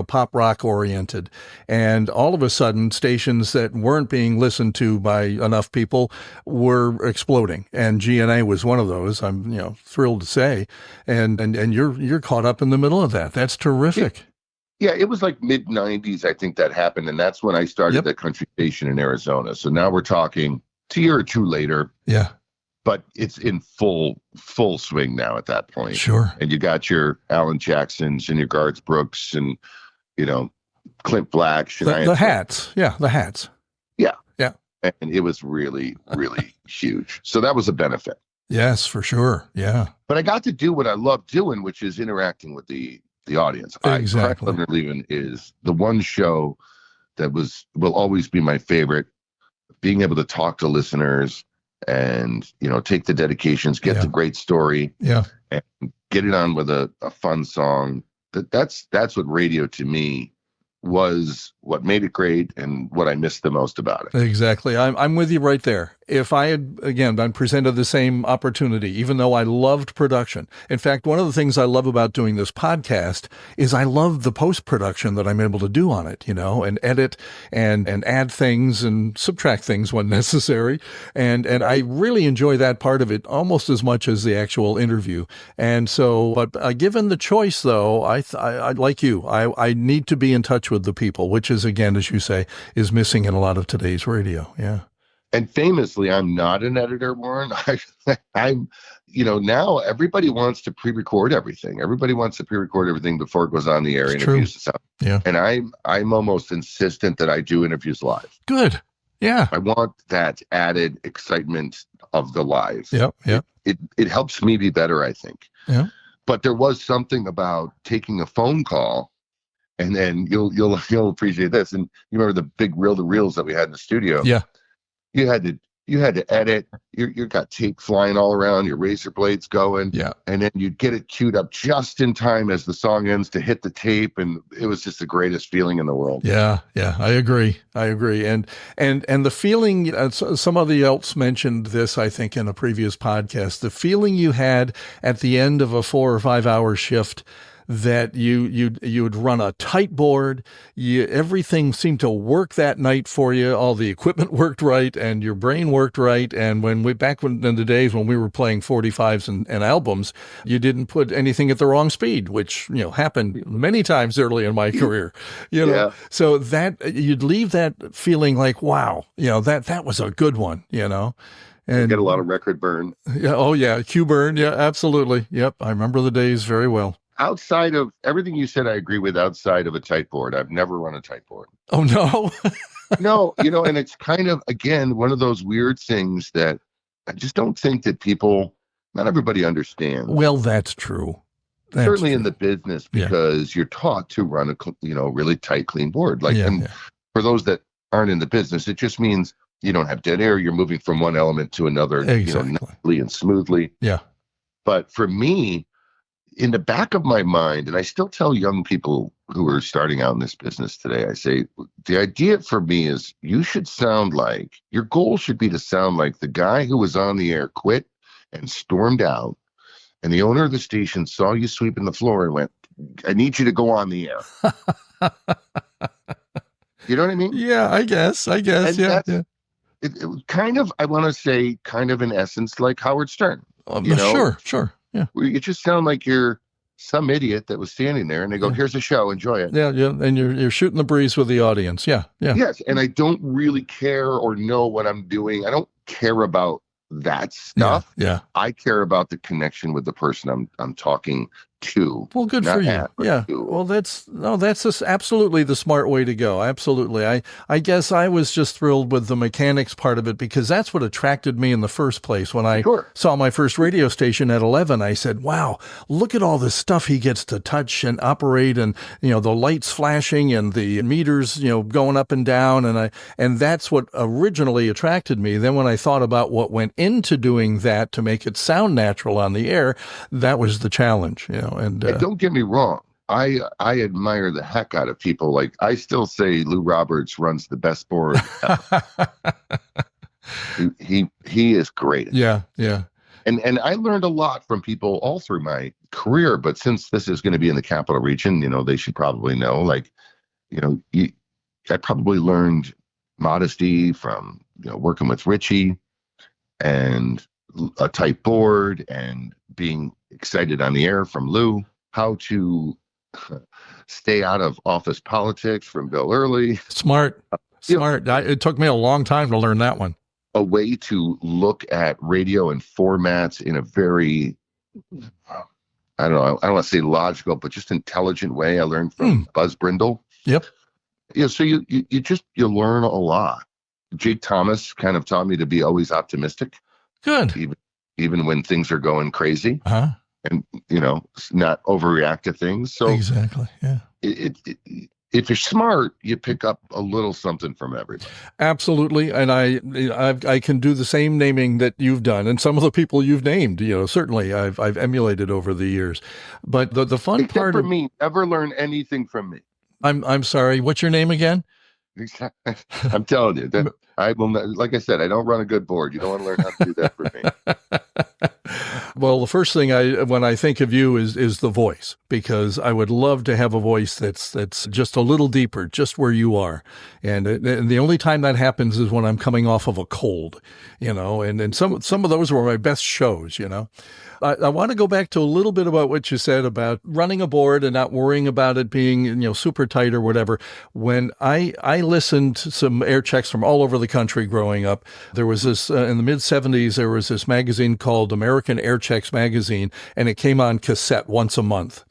pop rock oriented. And all of a sudden, stations that weren't being listened to by enough people were exploding. And GNA was one of those. I'm, thrilled to say. And you're caught up in the middle of that. That's terrific. Yeah, it was like mid 90s, I think that happened. And that's when I started the country station in Arizona. So now we're talking a year or two later. Yeah. But it's in full swing now at that point. Sure. And you got your Alan Jacksons and your Garth Brooks and, Clint Black. The hats. Yeah, the hats. Yeah. Yeah. And it was really, really huge. So that was a benefit. Yes, for sure. Yeah. But I got to do what I love doing, which is interacting with the audience. Exactly. Crack Leonard Levin is the one show that will always be my favorite. Being able to talk to listeners and, take the dedications, get the great story, and get it on with a fun song. That's what radio to me was, what made it great and what I missed the most about it. Exactly. I'm with you right there. If I had, again, been presented the same opportunity, even though I loved production. In fact, one of the things I love about doing this podcast is I love the post-production that I'm able to do on it, and edit and add things and subtract things when necessary. And I really enjoy that part of it almost as much as the actual interview. And so, but given the choice, though, I like you, I need to be in touch with the people, which is, again, as you say, is missing in a lot of today's radio. Yeah. And famously, I'm not an editor, Warren. I'm, now everybody wants to pre-record everything. Everybody wants to pre-record everything before it goes on the air. Interviews and stuff. Yeah. And I'm almost insistent that I do interviews live. Good. Yeah. I want that added excitement of the live. Yep. It helps me be better, I think. Yeah. But there was something about taking a phone call, and then you'll appreciate this. And you remember the big reel-to-reels that we had in the studio? Yeah. You had to edit. You got tape flying all around, your razor blades going. Yeah. And then you'd get it queued up just in time as the song ends to hit the tape. And it was just the greatest feeling in the world. Yeah. I agree. And the feeling, somebody else mentioned this, I think, in a previous podcast, the feeling you had at the end of a 4 or 5 hour shift, that you'd run a tight board. Everything seemed to work that night for you. All the equipment worked right, and your brain worked right. And in the days when we were playing 45s and albums, you didn't put anything at the wrong speed, which happened many times early in my career. Yeah. So that you'd leave that feeling like, wow, that was a good one. And get a lot of record burn. Yeah. Oh yeah, cue burn. Yeah, absolutely. Yep, I remember the days very well. Outside of everything you said, I agree with. Outside of a tight board, I've never run a tight board. Oh, no. No, and it's kind of, again, one of those weird things that I just don't think that not everybody understands. Well, that's true. Certainly in the business, because you're taught to run a really tight, clean board. For those that aren't in the business, it just means you don't have dead air. You're moving from one element to another, nicely and smoothly. Yeah. But for me, in the back of my mind, and I still tell young people who are starting out in this business today, I say, the idea for me is your goal should be to sound like the guy who was on the air quit and stormed out, and the owner of the station saw you sweeping the floor and went, I need you to go on the air. You know what I mean? Yeah, I guess. And yeah. It was kind of, I want to say, kind of in essence, like Howard Stern. Sure. Yeah. Where you just sound like you're some idiot that was standing there, and they go, here's a show, enjoy it. Yeah. And you're shooting the breeze with the audience. Yeah. Yes. And I don't really care or know what I'm doing. I don't care about that stuff. Yeah. I care about the connection with the person I'm talking to. Well, good not for you. at, but Yeah. to. Well, that's just absolutely the smart way to go. Absolutely. I guess I was just thrilled with the mechanics part of it because that's what attracted me in the first place. When I Sure. saw my first radio station at 11, I said, wow, look at all this stuff he gets to touch and operate, and, the lights flashing and the meters, going up and down. And that's what originally attracted me. Then when I thought about what went into doing that to make it sound natural on the air, that was the challenge, and don't get me wrong. I admire the heck out of people. Like, I still say Lou Roberts runs the best board ever. he is great. Yeah, yeah. And I learned a lot from people all through my career, but since this is going to be in the Capital Region, they should probably know, like, I probably learned modesty from, working with Richie, and a tight board, and being excited on the air from Lou, how to stay out of office politics from Bill Early. Smart. It took me a long time to learn that one. A way to look at radio and formats in a very, I don't know, I don't want to say logical, but just intelligent way. I learned from Buzz Brindle. Yep. So you learn a lot. Jake Thomas kind of taught me to be always optimistic. Good. Even when things are going crazy. Uh-huh. And, not overreact to things. So exactly. Yeah. If you're smart, you pick up a little something from everybody. Absolutely. And I can do the same naming that you've done. And some of the people you've named, certainly I've emulated over the years. But the fun Except part for of me, never learn anything from me. I'm sorry. What's your name again? I'm telling you that I will not, like I said, I don't run a good board. You don't want to learn how to do that for me. Well, the first thing when I think of you is the voice, because I would love to have a voice that's just a little deeper, just where you are. And the only time that happens is when I'm coming off of a cold, and some of those were my best shows, I want to go back to a little bit about what you said about running a board and not worrying about it being, super tight or whatever. When I listened to some air checks from all over the country growing up, there was this, in the mid-'70s, there was this magazine called American Air Checks Magazine, and it came on cassette once a month.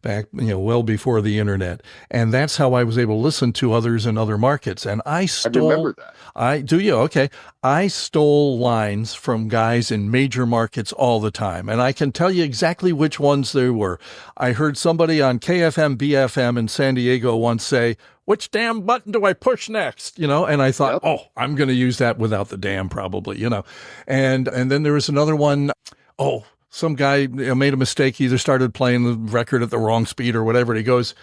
Back, well before the internet. And that's how I was able to listen to others in other markets. And I remember that. Do you? Okay. I stole lines from guys in major markets all the time. And I can tell you exactly which ones they were. I heard somebody on KFM, BFM in San Diego once say, "Which damn button do I push next?" And I thought, Oh, I'm going to use that without the damn probably, And then there was another one. Some guy made a mistake. He either started playing the record at the wrong speed or whatever. And he goes,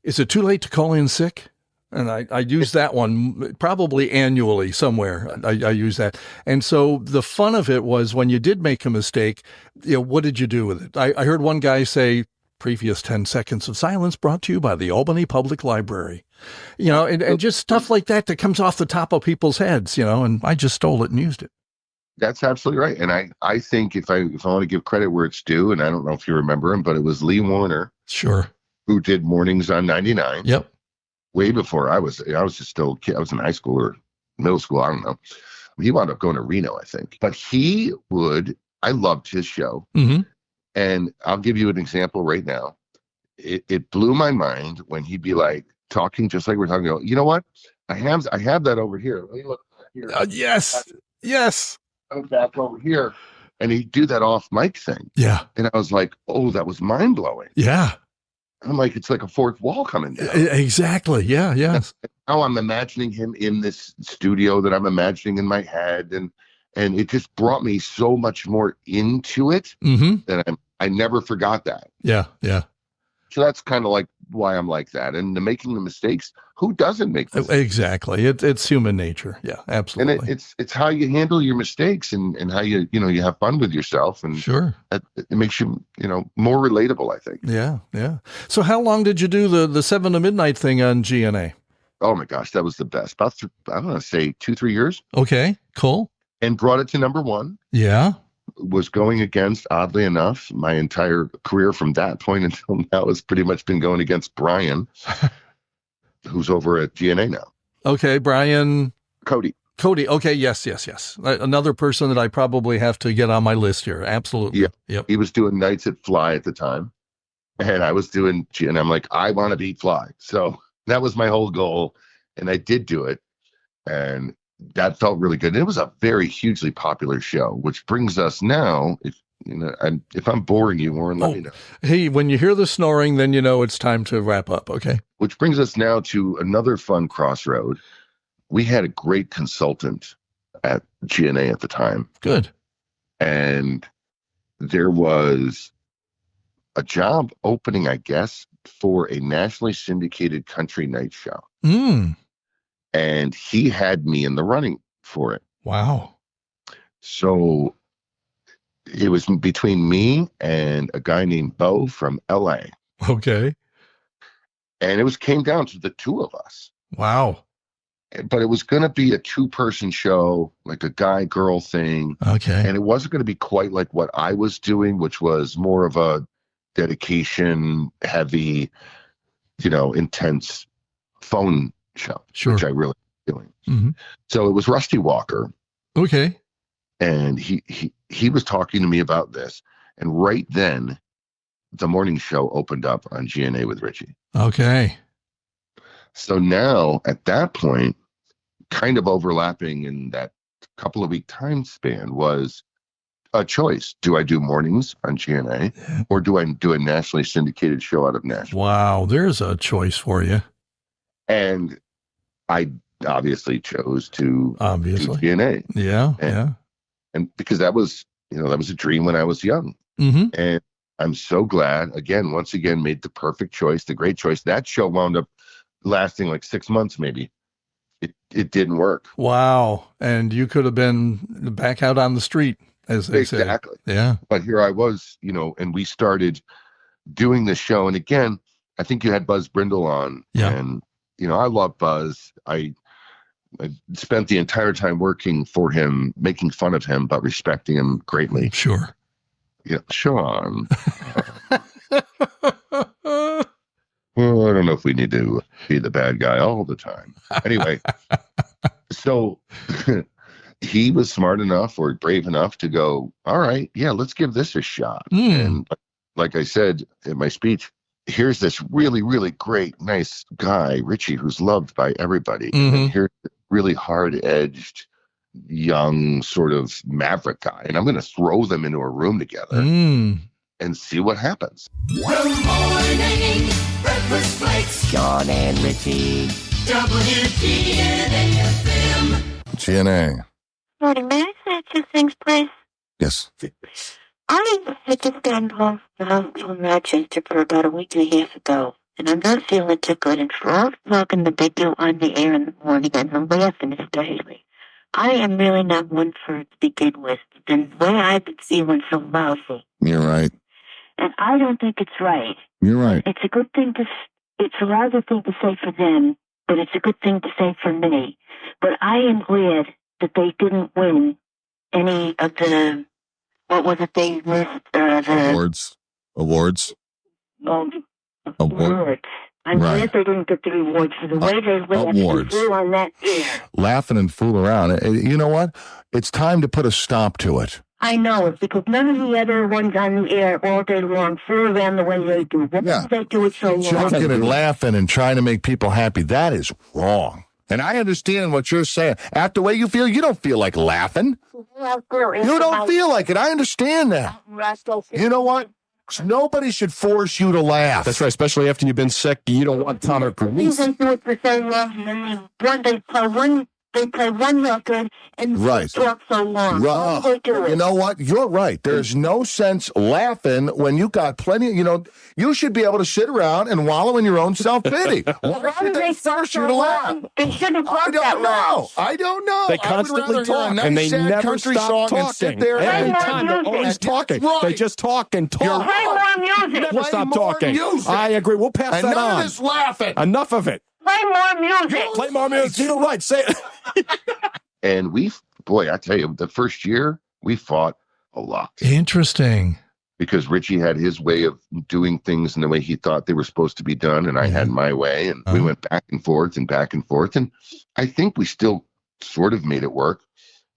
"Is it too late to call in sick?" And I use that one probably annually somewhere. I use that. And so the fun of it was when you did make a mistake, what did you do with it? I heard one guy say, "Previous 10 seconds of silence brought to you by the Albany Public Library." And just stuff like that comes off the top of people's heads, and I just stole it and used it. That's absolutely right. And I think if I want to give credit where it's due, and I don't know if you remember him, but it was Lee Warner. Sure. Who did mornings on 99. Yep. Way before I was just still a kid. I was in high school or middle school. I don't know. He wound up going to Reno, I think. But I loved his show. Mm-hmm. And I'll give you an example right now. It blew my mind when he'd be like talking just like we're talking about. You know what? I have that over here. Let me look here. Yes. Go back over here, and he'd do that off mic thing. Yeah. And I was like, oh, that was mind blowing. Yeah. I'm like, it's like a fourth wall coming down. Exactly. Yeah. Yes. Now I'm imagining him in this studio that I'm imagining in my head, and it just brought me so much more into it that I never forgot that. Yeah. Yeah. So that's kind of like why I'm like that. And the making the mistakes, who doesn't make mistakes? Exactly. It's human nature. Yeah, absolutely. And it's how you handle your mistakes and how you have fun with yourself. And sure, it makes you, more relatable, I think. Yeah. Yeah. So how long did you do the 7 to midnight thing on GNA? Oh my gosh, that was the best. About, I want to say 2-3 years. Okay, cool. And brought it to number 1. Yeah. Was going against, oddly enough, my entire career from that point until now has pretty much been going against Brian, who's over at GNA now. Okay, Brian. Cody. Okay, yes. Another person that I probably have to get on my list here. Absolutely. Yeah. Yep. He was doing nights at Fly at the time. And I was doing, and I'm like, I want to beat Fly. So that was my whole goal. And I did do it. And that felt really good. And it was a very hugely popular show, which brings us now, if I'm boring you, Warren, let me know. Hey, when you hear the snoring, then you know it's time to wrap up, okay? Which brings us now to another fun crossroad. We had a great consultant at GNA at the time. Good. And there was a job opening, I guess, for a nationally syndicated country night show. And he had me in the running for it. Wow. So it was between me and a guy named Bo from LA. Okay. And it came down to the two of us. Wow. But it was going to be a 2-person show, like a guy-girl thing. Okay. And it wasn't going to be quite like what I was doing, which was more of a dedication, heavy, intense phone show, Sure. which I really doing. Mm-hmm. So it was Rusty Walker. Okay. And he was talking to me about this. And right then, the morning show opened up on GNA with Richie. Okay. So now, at that point, kind of overlapping in that couple of week time span was a choice. Do I do mornings on GNA or do I do a nationally syndicated show out of Nashville? Wow, there's a choice for you. And I obviously chose to do GNA. Yeah. And because that was a dream when I was young. Mm-hmm. And I'm so glad, once again, made the perfect choice, the great choice. That show wound up lasting like 6 months, maybe. It didn't work. Wow. And you could have been back out on the street, as they say. Exactly. Yeah. But here I was, and we started doing this show. And again, I think you had Buzz Brindle on. Yeah. And, I love Buzz. I spent the entire time working for him, making fun of him, but respecting him greatly. Sure. Yeah, Sean. Well, I don't know if we need to be the bad guy all the time. Anyway, so he was smart enough or brave enough to go, all right, yeah, let's give this a shot. And like I said in my speech, here's this really, really great, nice guy, Richie, who's loved by everybody. Mm-hmm. And here's this really hard-edged, young sort of maverick guy. And I'm going to throw them into a room together and see what happens. Good morning, breakfast flakes. John and Richie. WTN FM. GNA. Morning, may I say 2 things, please? Yes. I had just gotten home from Rochester for about a week and a half ago, and I'm not feeling too good. And for all the talking that they do on the air in the morning, and I'm laughing especially, I am really not one for it to begin with. And the way I've been feeling so lousy. You're right. And I don't think it's right. You're right. It's a good thing it's a lousy thing to say for them, but it's a good thing to say for me. But I am glad that they didn't win any of the, what was it they list? Awards. Awards. I'm glad they didn't get the rewards for the way they laughed and flew on that air. Laughing and fool around. You know what? It's time to put a stop to it. I know it, because none of the other ones on the air all day long flew around the way they do. Why do they do it so long? Joking and laughing and trying to make people happy. That is wrong. And I understand what you're saying. After the way you feel, you don't feel like laughing. You don't feel like it. I understand that. You know what? Nobody should force you to laugh. That's right, especially after you've been sick. You don't want Tom Cruise. They do it for so long, and then they play one record and talk so long. Why do they do it? You know what? You're right. There's no sense laughing when you got plenty. You should be able to sit around and wallow in your own self-pity. Why do they force you to laugh? They shouldn't talk that long. I don't know. They constantly talk, and they never stop talking. Every time they're always talking. They just talk and talk. Play more music. Never stop talking. I agree. We'll pass that on. None of this laughing. Enough of it. Play more music. Play more music. You're right. Say it. And I tell you, the first year we fought a lot. Interesting. Because Richie had his way of doing things in the way he thought they were supposed to be done, and I had my way, and we went back and forth and back and forth. And I think we still sort of made it work.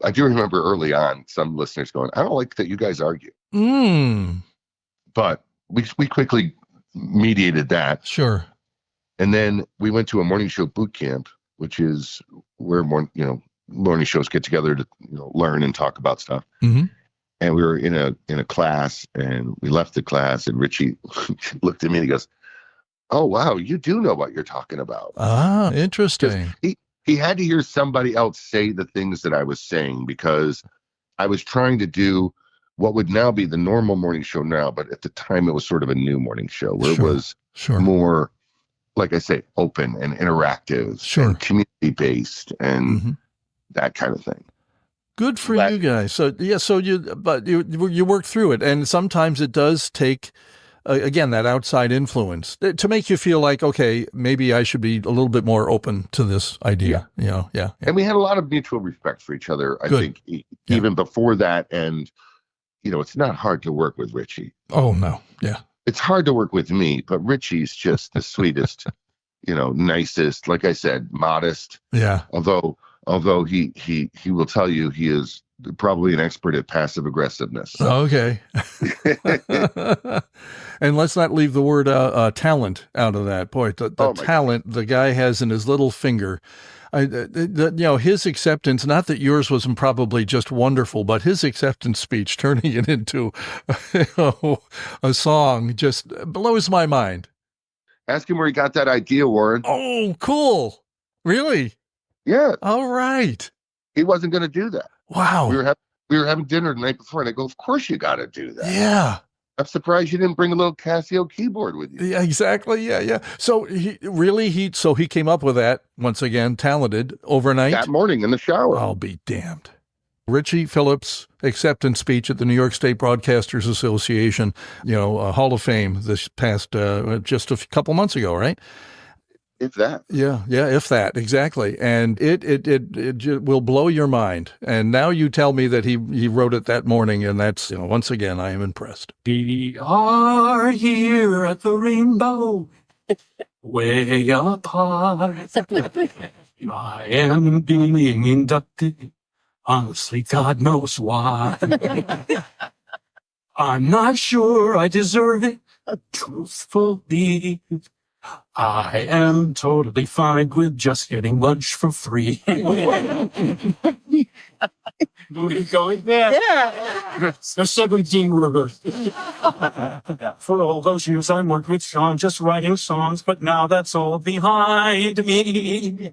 I do remember early on some listeners going, I don't like that you guys argue. But we quickly mediated that. Sure. And then we went to a morning show boot camp, which is where morning shows get together to learn and talk about stuff. Mm-hmm. And we were in a class, and we left the class, and Richie looked at me and he goes, "Oh wow, you do know what you're talking about." Ah, interesting. He had to hear somebody else say the things that I was saying, because I was trying to do what would now be the normal morning show now, but at the time it was sort of a new morning show where it was more, like I say, open and interactive and community based and that kind of thing. Good for you guys. So you work through it, and sometimes it does take again that outside influence to make you feel like, okay, maybe I should be a little bit more open to this idea. Yeah. And we had a lot of mutual respect for each other. I think even before that, and it's not hard to work with Richie. Oh no, yeah. It's hard to work with me, but Richie's just the sweetest, nicest. Like I said, modest. Yeah. Although he will tell you he is probably an expert at passive aggressiveness. Okay. And let's not leave the word talent out of that. Boy, the talent the guy has in his little finger. His acceptance, not that yours wasn't probably just wonderful, but his acceptance speech, turning it into a song, just blows my mind. Ask him where he got that idea, Warren. Oh, cool. Really? Yeah. All right. He wasn't going to do that. Wow. We were having dinner the night before, and I go, "Of course you got to do that." Yeah. I'm surprised you didn't bring a little Casio keyboard with you. Yeah, exactly. Yeah. So he came up with that, once again, talented, overnight. That morning in the shower. I'll be damned. Richie Phillips' acceptance speech at the New York State Broadcasters Association, Hall of Fame this past, just a couple months ago, right? If that. Yeah, if that, exactly. And it will blow your mind. And now you tell me that he wrote it that morning, and that's, once again, I am impressed. We are here at the Rainbow, way up high. I am being inducted, honestly, God knows why. I'm not sure I deserve it, truthfully. I am totally fine with just getting lunch for free. We going there? Yeah. The 17 reverse. For all those years I worked with Sean, just writing songs, but now that's all behind me.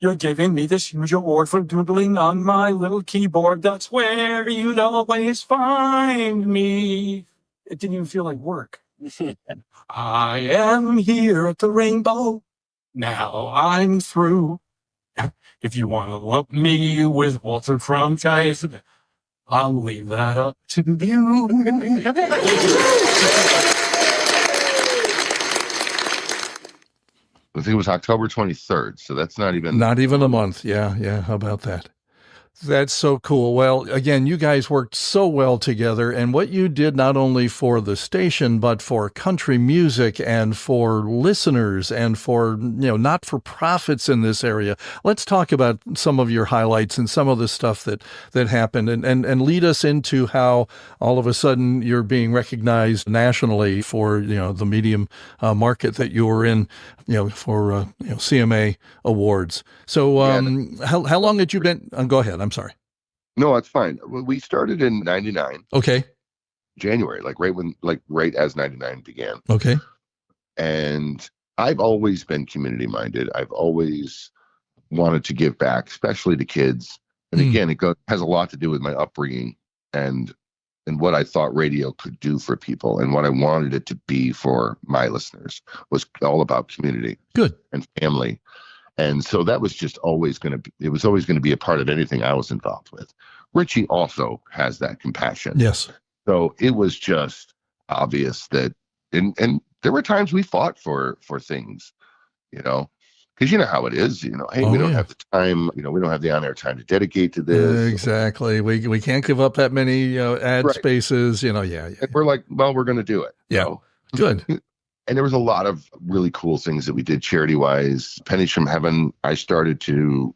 You're giving me this huge award for doodling on my little keyboard. That's where you'd always find me. It didn't even feel like work. I am here at the Rainbow. Now I'm through. If you want to lump me with Walter Cronkite, I'll leave that up to you. I think it was October 23rd, so that's not even a month. Yeah. How about that? That's so cool. Well, again, you guys worked so well together, and what you did not only for the station, but for country music and for listeners and for, not-for-profits in this area. Let's talk about some of your highlights and some of the stuff that happened and lead us into how all of a sudden you're being recognized nationally for, the medium market that you were in, for, CMA awards. So how long had you been? Go ahead. I'm sorry. No, that's fine. We started in 99. Okay. January, right as 99 began. Okay. And I've always been community minded. I've always wanted to give back, especially to kids. And again, it has a lot to do with my upbringing and what I thought radio could do for people, and what I wanted it to be for my listeners was all about community. Good. And family. And so that was just always going to be a part of anything I was involved with. Richie also has that compassion. Yes. So it was just obvious that, and there were times we fought for things, because you know how it is, hey, we don't have the time, we don't have the on-air time to dedicate to this. Exactly. We can't give up that many ad spaces, yeah. And we're like, well, we're going to do it. Yeah. Good. And there was a lot of really cool things that we did charity-wise. Pennies from Heaven, I started to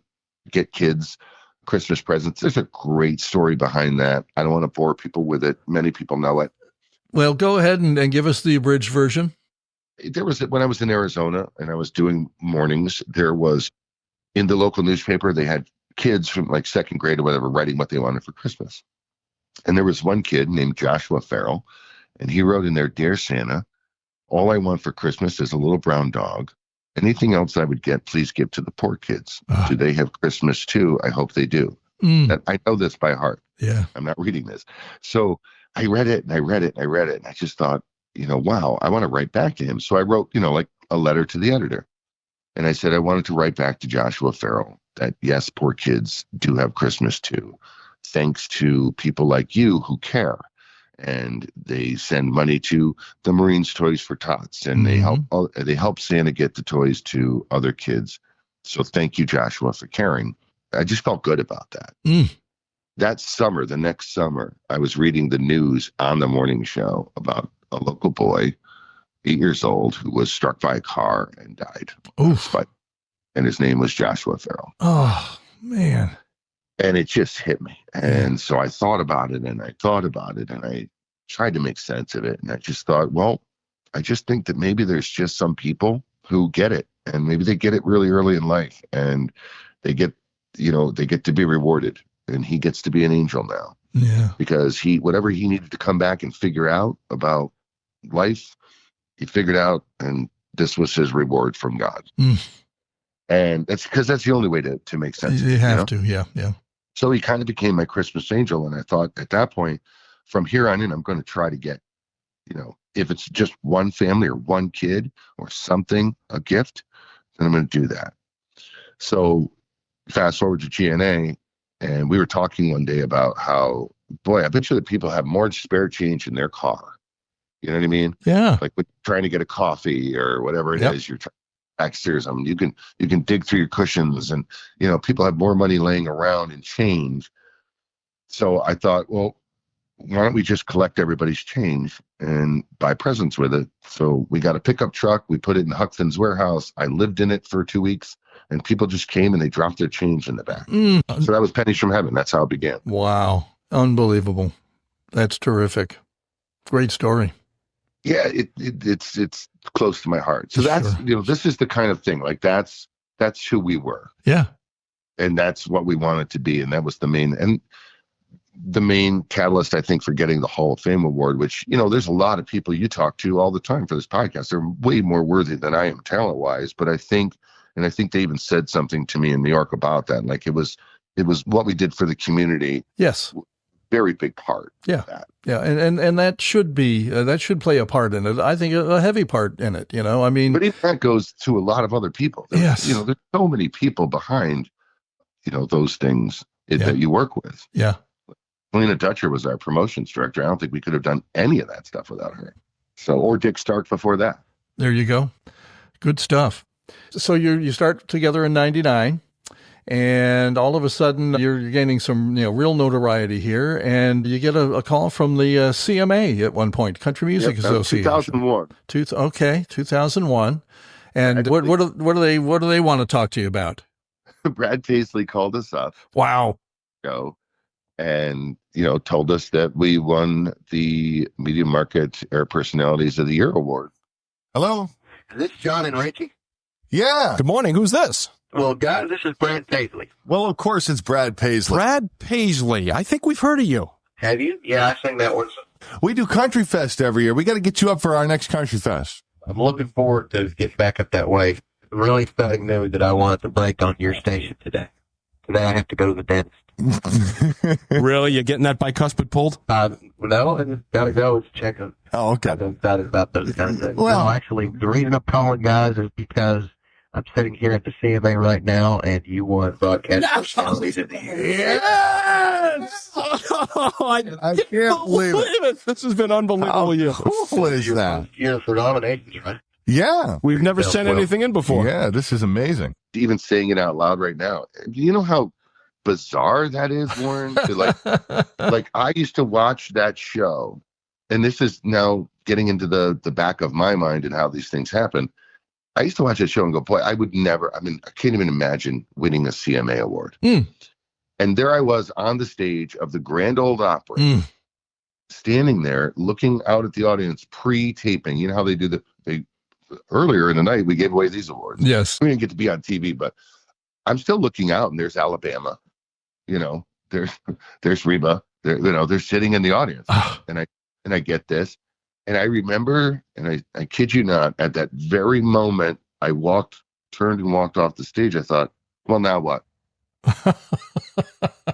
get kids Christmas presents. There's a great story behind that. I don't want to bore people with it. Many people know it. Well, go ahead and give us the abridged version. there was, when I was in Arizona and I was doing mornings, there was, in the local newspaper, they had kids from like second grade or whatever writing what they wanted for Christmas. And there was one kid named Joshua Farrell, and he wrote in there, "Dear Santa, all I want for Christmas is a little brown dog. Anything else I would get, please give to the poor kids. Do they have Christmas too? I hope they do." And I know this by heart. Yeah. I'm not reading this. So I read it and I read it and I read it. And I just thought, wow, I want to write back to him. So I wrote, like a letter to the editor. And I said, I wanted to write back to Joshua Farrell that, yes, poor kids do have Christmas too. Thanks to people like you who care. And they send money to the Marines Toys for Tots, and they help Santa get the toys to other kids. So thank you, Joshua, for caring. I just felt good about that. That summer, the next summer, I was reading the news on the morning show about a local boy, 8 years old, who was struck by a car and died. Oof. And his name was Joshua Farrell. Oh, man. And it just hit me. And so I thought about it and I thought about it and I tried to make sense of it. And I just thought, well, I just think that maybe there's just some people who get it, and maybe they get it really early in life, and they get to be rewarded, and he gets to be an angel now. Yeah. Because whatever he needed to come back and figure out about life, he figured out, and this was his reward from God. And that's because that's the only way to make sense. You have to. Yeah. Yeah. So he kind of became my Christmas angel. And I thought at that point, from here on in, I'm going to try to get, if it's just one family or one kid or something, a gift, then I'm going to do that. So fast forward to GNA, and we were talking one day about how, boy, I bet you that people have more spare change in their car. You know what I mean? Yeah. Like when you're trying to get a coffee or whatever it is, you're trying to backstairs. I mean, you can dig through your cushions, and people have more money laying around in change. So I thought, well, why don't we just collect everybody's change and buy presents with it? So we got a pickup truck. We put it in Huckfin's warehouse. I lived in it for 2 weeks, and people just came and they dropped their change in the back. So that was pennies from heaven. That's how it began. Wow. Unbelievable. That's terrific. Great story. Yeah, it's close to my heart. So that's, this is the kind of thing, like that's who we were. Yeah. And that's what we wanted to be. And that was the main catalyst, I think, for getting the Hall of Fame award, which, there's a lot of people you talk to all the time for this podcast. They're way more worthy than I am talent wise, but I think they even said something to me in New York about that. Like it was what we did for the community. Yes. Very big part. Yeah. Of that. Yeah. And that should be, that should play a part in it. I think a heavy part in it, I mean, but that goes to a lot of other people. Yes. There's so many people behind, those things that you work with. Yeah. Lena Dutcher was our promotions director. I don't think we could have done any of that stuff without her. Or Dick Stark before that. There you go. Good stuff. So you start together in 99, and all of a sudden you're gaining some real notoriety here, and you get a call from the CMA at one point, Country Music Association. 2001. 2001. And what do they want to talk to you about? Brad Paisley called us up. Wow. And told us that we won the Media Market Air Personalities of the Year award. Hello, is this John and Richie? Yeah. Good morning. Who's this? Well, guys, this is Brad Paisley. Well, of course it's Brad Paisley. Brad Paisley. I think we've heard of you. Have you? Yeah, I sang that one. We do Country Fest every year. We got to get you up for our next Country Fest. I'm looking forward to get back up that way. Really exciting news that I wanted to break on your station today. Today I have to go to the dentist. Really? You're getting that bicuspid pulled? No, I just got to go check them. Oh, okay. I'm excited about those kind of things. Well, no, actually, the reason I'm calling, guys, is because I'm sitting here at the CMA right now, and you won broadcast personalities of the year. Yes! Oh, I can't believe it. This has been unbelievable. How cool is that? Year for nominations, right? Yeah. We've never sent anything in before. Yeah, this is amazing. Even saying it out loud right now. Do you know how bizarre that is, Warren? like I used to watch that show, and this is now getting into the back of my mind and how these things happen. I used to watch that show and go, boy, I can't even imagine winning a CMA award. And there I was on the stage of the Grand Ole Opry, standing there looking out at the audience pre-taping. You know how they do they earlier in the night, we gave away these awards. Yes. We didn't get to be on TV, but I'm still looking out, and there's Alabama. There's Reba. They're sitting in the audience, and I get this, and I remember, and I kid you not, at that very moment, I turned and walked off the stage. I thought, well, now what?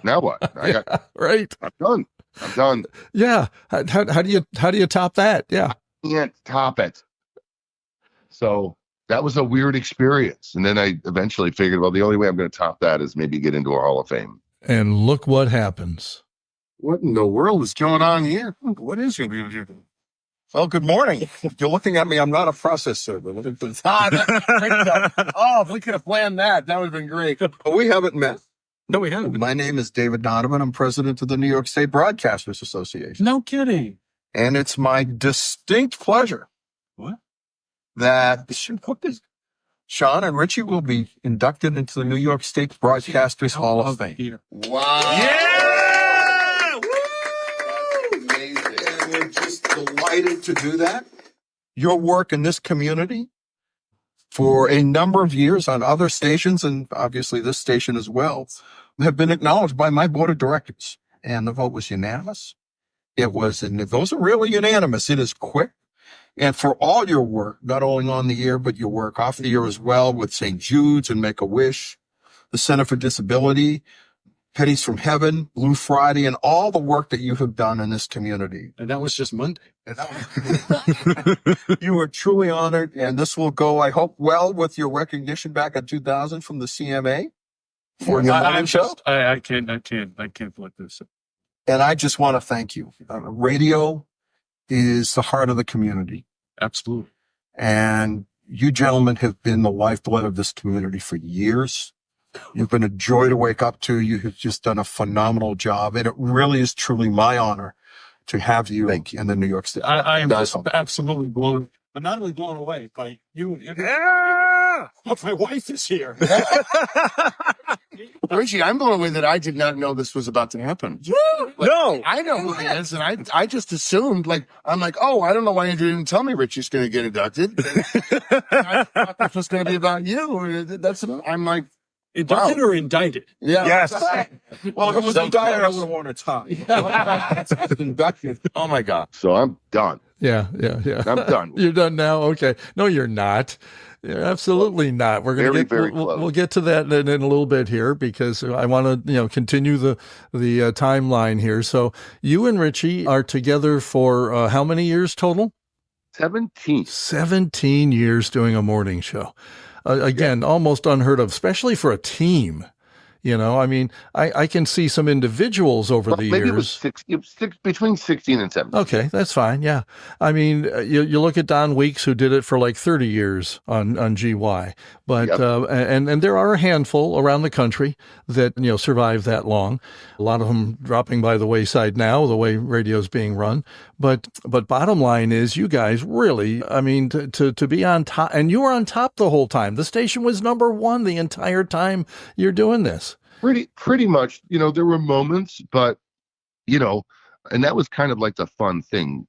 Now what? Right. I'm done. Yeah. How do you top that? Yeah. Can't top it. So that was a weird experience. And then I eventually figured, well, the only way I'm going to top that is maybe get into a Hall of Fame. And look what happens. What in the world is going on here? What is it? Well, good morning. If you're looking at me, I'm not a process server. Oh, if we could have planned that, that would have been great. But we haven't met. No, we haven't. My name is David Donovan. I'm president of the New York State Broadcasters Association. No kidding. And it's my distinct pleasure that Sean and Richie will be inducted into the New York State Broadcasters Hall of Fame. Wow. Yeah! Woo! Amazing. And we're just delighted to do that. Your work in this community for a number of years on other stations, and obviously this station as well, have been acknowledged by my board of directors. And the vote was unanimous. And the votes are really unanimous. It is quick. And for all your work, not only on the air, but your work off the air as well with St. Jude's and Make-A-Wish, the Center for Disability, Pennies from Heaven, Blue Friday, and all the work that you have done in this community. And that was just Monday. You are truly honored, and this will go, I hope, well with your recognition back in 2000 from the CMA for your morning show. I can't let this. And I just want to thank you. Radio is the heart of the community. Absolutely. And you gentlemen have been the lifeblood of this community for years. You've been a joy to wake up to. You have just done a phenomenal job. And it really is truly my honor to have you in the New York State. I am absolutely blown, but not only blown away by you. Yeah! My wife is here. Richie, I'm blown away that I did not know this was about to happen. No, I know who he is, and I just assumed, I'm like, oh, I don't know why you didn't tell me Richie's going to get inducted. I thought this was going to be about you. I'm like, inducted or indicted? Yeah. Yes. Well, if it was indicted, I would have worn a tie. Inducted. Oh my God. So I'm done. Yeah. I'm done. You're done now? Okay. No, you're not. You're absolutely not. We're going to we'll get to that in a little bit here because I want to, continue the timeline here. So you and Richie are together for how many years total? 17. 17 years doing a morning show. Again, almost unheard of, especially for a team. I can see some individuals over the maybe years. It was between 16 and 17. Okay, that's fine. Yeah. I mean, you look at Don Weeks, who did it for like 30 years on GY, but, and there are a handful around the country that, survive that long. A lot of them dropping by the wayside now, the way radio's being run. But bottom line is you guys really, to be on top, and you were on top the whole time. The station was number one the entire time you're doing this. Pretty much, there were moments, but, and that was kind of like the fun thing.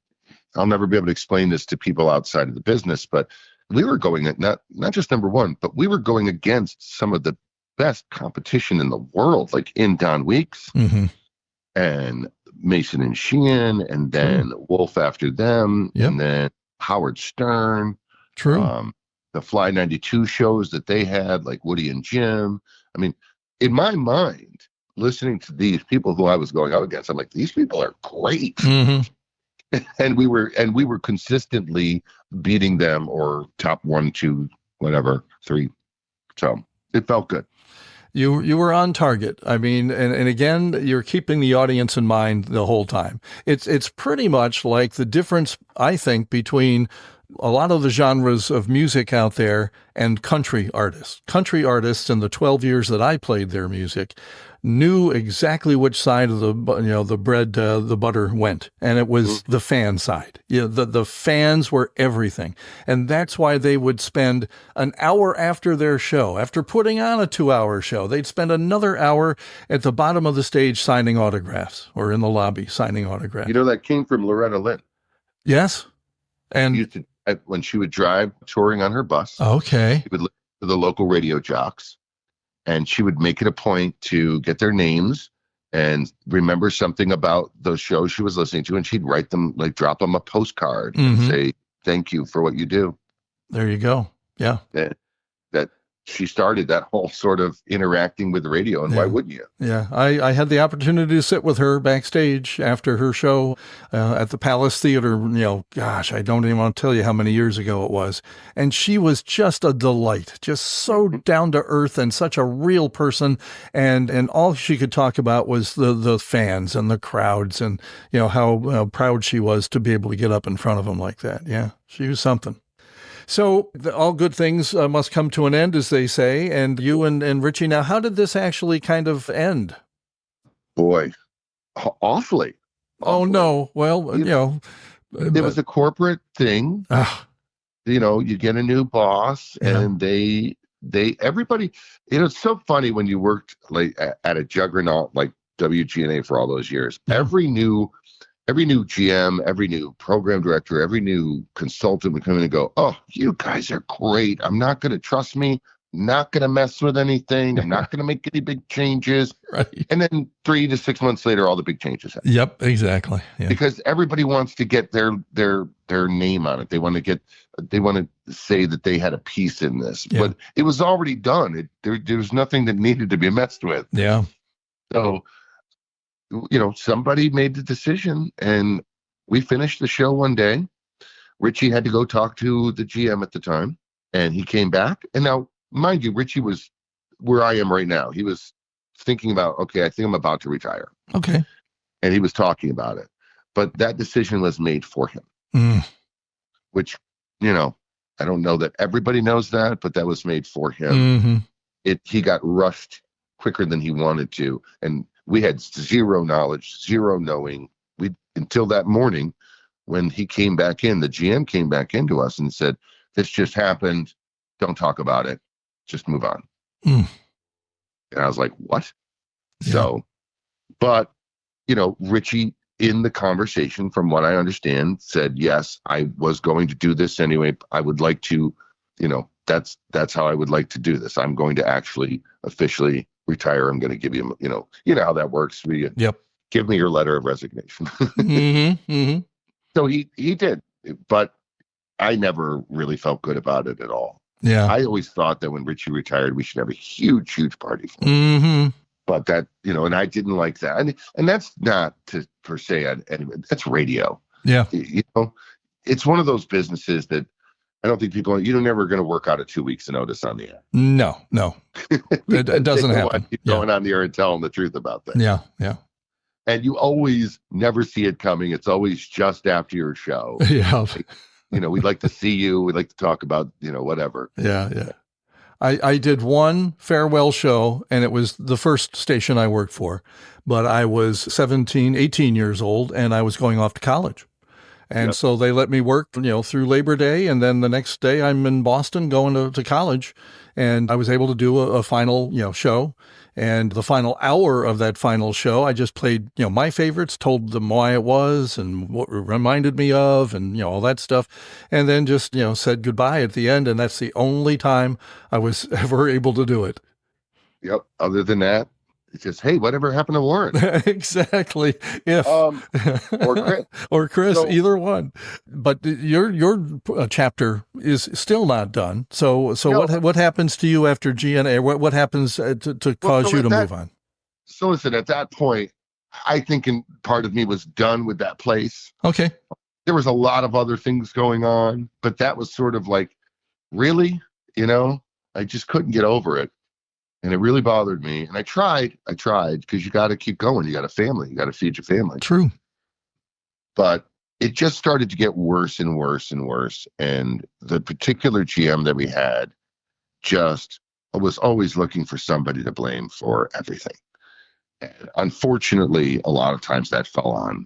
I'll never be able to explain this to people outside of the business, but we were going at not just number one, but we were going against some of the best competition in the world, like in Don Weeks and Mason and Sheehan, and then Wolf after them, and then Howard Stern. True. The Fly 92 shows that they had, like Woody and Jim. I mean, in my mind, listening to these people who I was going out against, I'm like, these people are great. And we were consistently beating them or top 1, 2, whatever, 3. So it felt good. You were on target. I mean, and again, you're keeping the audience in mind the whole time. It's pretty much like the difference, I think, between a lot of the genres of music out there and country artists. Country artists, in the 12 years that I played their music, knew exactly which side of the bread, the butter went. And it was the fan side. The fans were everything. And that's why they would spend an hour after their show, after putting on a 2-hour show, they'd spend another hour at the bottom of the stage signing autographs or in the lobby signing autographs. That came from Loretta Lynn. Yes. And when she would drive touring on her bus, Okay. she would listen to the local radio jocks, and she would make it a point to get their names and remember something about those shows she was listening to, and she'd write them, like drop them a postcard and say, thank you for what you do. There you go. Yeah. That she started that whole sort of interacting with the radio, and why wouldn't you? Yeah, I had the opportunity to sit with her backstage after her show at the Palace Theater, gosh, I don't even want to tell you how many years ago it was. And she was just a delight, just so down to earth and such a real person. And all she could talk about was the fans and the crowds and, how proud she was to be able to get up in front of them like that. Yeah, she was something. So all good things must come to an end, as they say. And you and Richie, now, how did this actually kind of end? Boy, awfully. Oh, no. Well, it was a corporate thing. You get a new boss, and everybody, it's so funny when you worked like at a juggernaut like WGNA for all those years. Every new GM, every new program director, every new consultant would come in and go, oh, you guys are great. I'm not going to trust me. Not going to mess with anything. I'm not going to make any big changes. Right. And then 3 to 6 months later, all the big changes happen. Yep, exactly. Yeah. Because everybody wants to get their name on it. They want to say that they had a piece in this, but it was already done. There was nothing that needed to be messed with. Yeah. So, somebody made the decision, and we finished the show one day. Richie had to go talk to the GM at the time, and he came back. And now, mind you, Richie was where I am right now. He was thinking about, okay, I think I'm about to retire. Okay. And he was talking about it. But that decision was made for him, which, I don't know that everybody knows that, but that was made for him. He got rushed quicker than he wanted to. And we had zero knowledge, zero knowing. Until that morning when he came back in, the GM came back into us and said, this just happened. Don't talk about it. Just move on. And I was like, what? Yeah. So, but, Richie in the conversation, from what I understand, said, yes, I was going to do this anyway. I would like to, that's how I would like to do this. I'm going to actually officially retire. I'm going to give you, how that works. Give me your letter of resignation. So he did, but I never really felt good about it at all. Yeah. I always thought that when Richie retired, we should have a huge, huge party for him. But that, and I didn't like that. And that's not to per se, that's radio. Yeah. It's one of those businesses that I don't think people, you're never going to work out a 2 weeks notice on the air. No. It doesn't happen. Going on the air and telling the truth about things. Yeah. And you always never see it coming. It's always just after your show. Yeah. We'd like to see you. We'd like to talk about, whatever. Yeah. I did one farewell show, and it was the first station I worked for, but I was 18 years old, and I was going off to college. And so they let me work, through Labor Day. And then the next day I'm in Boston going to college, and I was able to do a final, show. And the final hour of that final show, I just played, my favorites, told them why it was and what it reminded me of and, all that stuff. And then just, said goodbye at the end. And that's the only time I was ever able to do it. Yep. Other than that, it's just, hey, whatever happened to Warren? Exactly. If or Chris, so, either one. But your chapter is still not done. So what happens to you after GNA? What happens to cause you to move on? So listen, at that point, I think part of me was done with that place. Okay. There was a lot of other things going on, but that was sort of like, really, I just couldn't get over it. And it really bothered me. And I tried because you got to keep going. You got a family. You got to feed your family. True. But it just started to get worse and worse and worse. And the particular GM that we had just was always looking for somebody to blame for everything. And unfortunately, a lot of times that fell on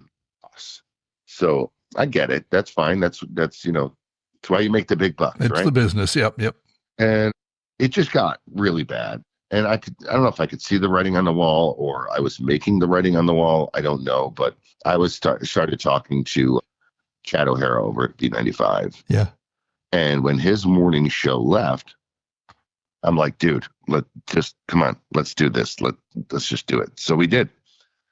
us. So I get it. That's fine. That's it's why you make the big bucks, right? It's the business. Yep. And it just got really bad. And I don't know if I could see the writing on the wall or I was making the writing on the wall. I don't know. But I was started talking to Chad O'Hara over at D95. Yeah. And when his morning show left, I'm like, dude, come on, let's do this. Let's just do it. So we did.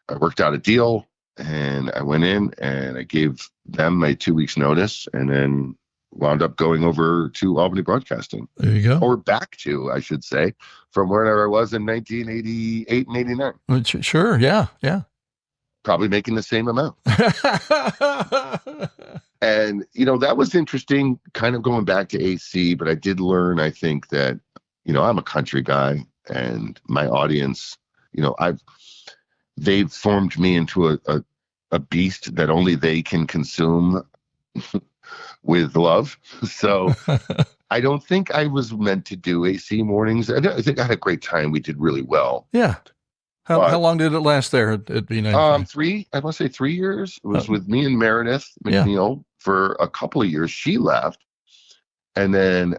I worked out a deal, and I went in and I gave them my 2 weeks notice, and then wound up going over to Albany Broadcasting. There you go. Or back to, I should say, from wherever I was in 1988 and 89. Sure. Yeah. Yeah. Probably making the same amount. And, that was interesting, kind of going back to AC, but I did learn, I think, that, I'm a country guy, and my audience, they've formed me into a beast that only they can consume with love. So I don't think I was meant to do AC mornings. I think I had a great time. We did really well. Yeah. How long did it last there at B95? I want to say 3 years. It was with me and Meredith McNeil for a couple of years. She left. And then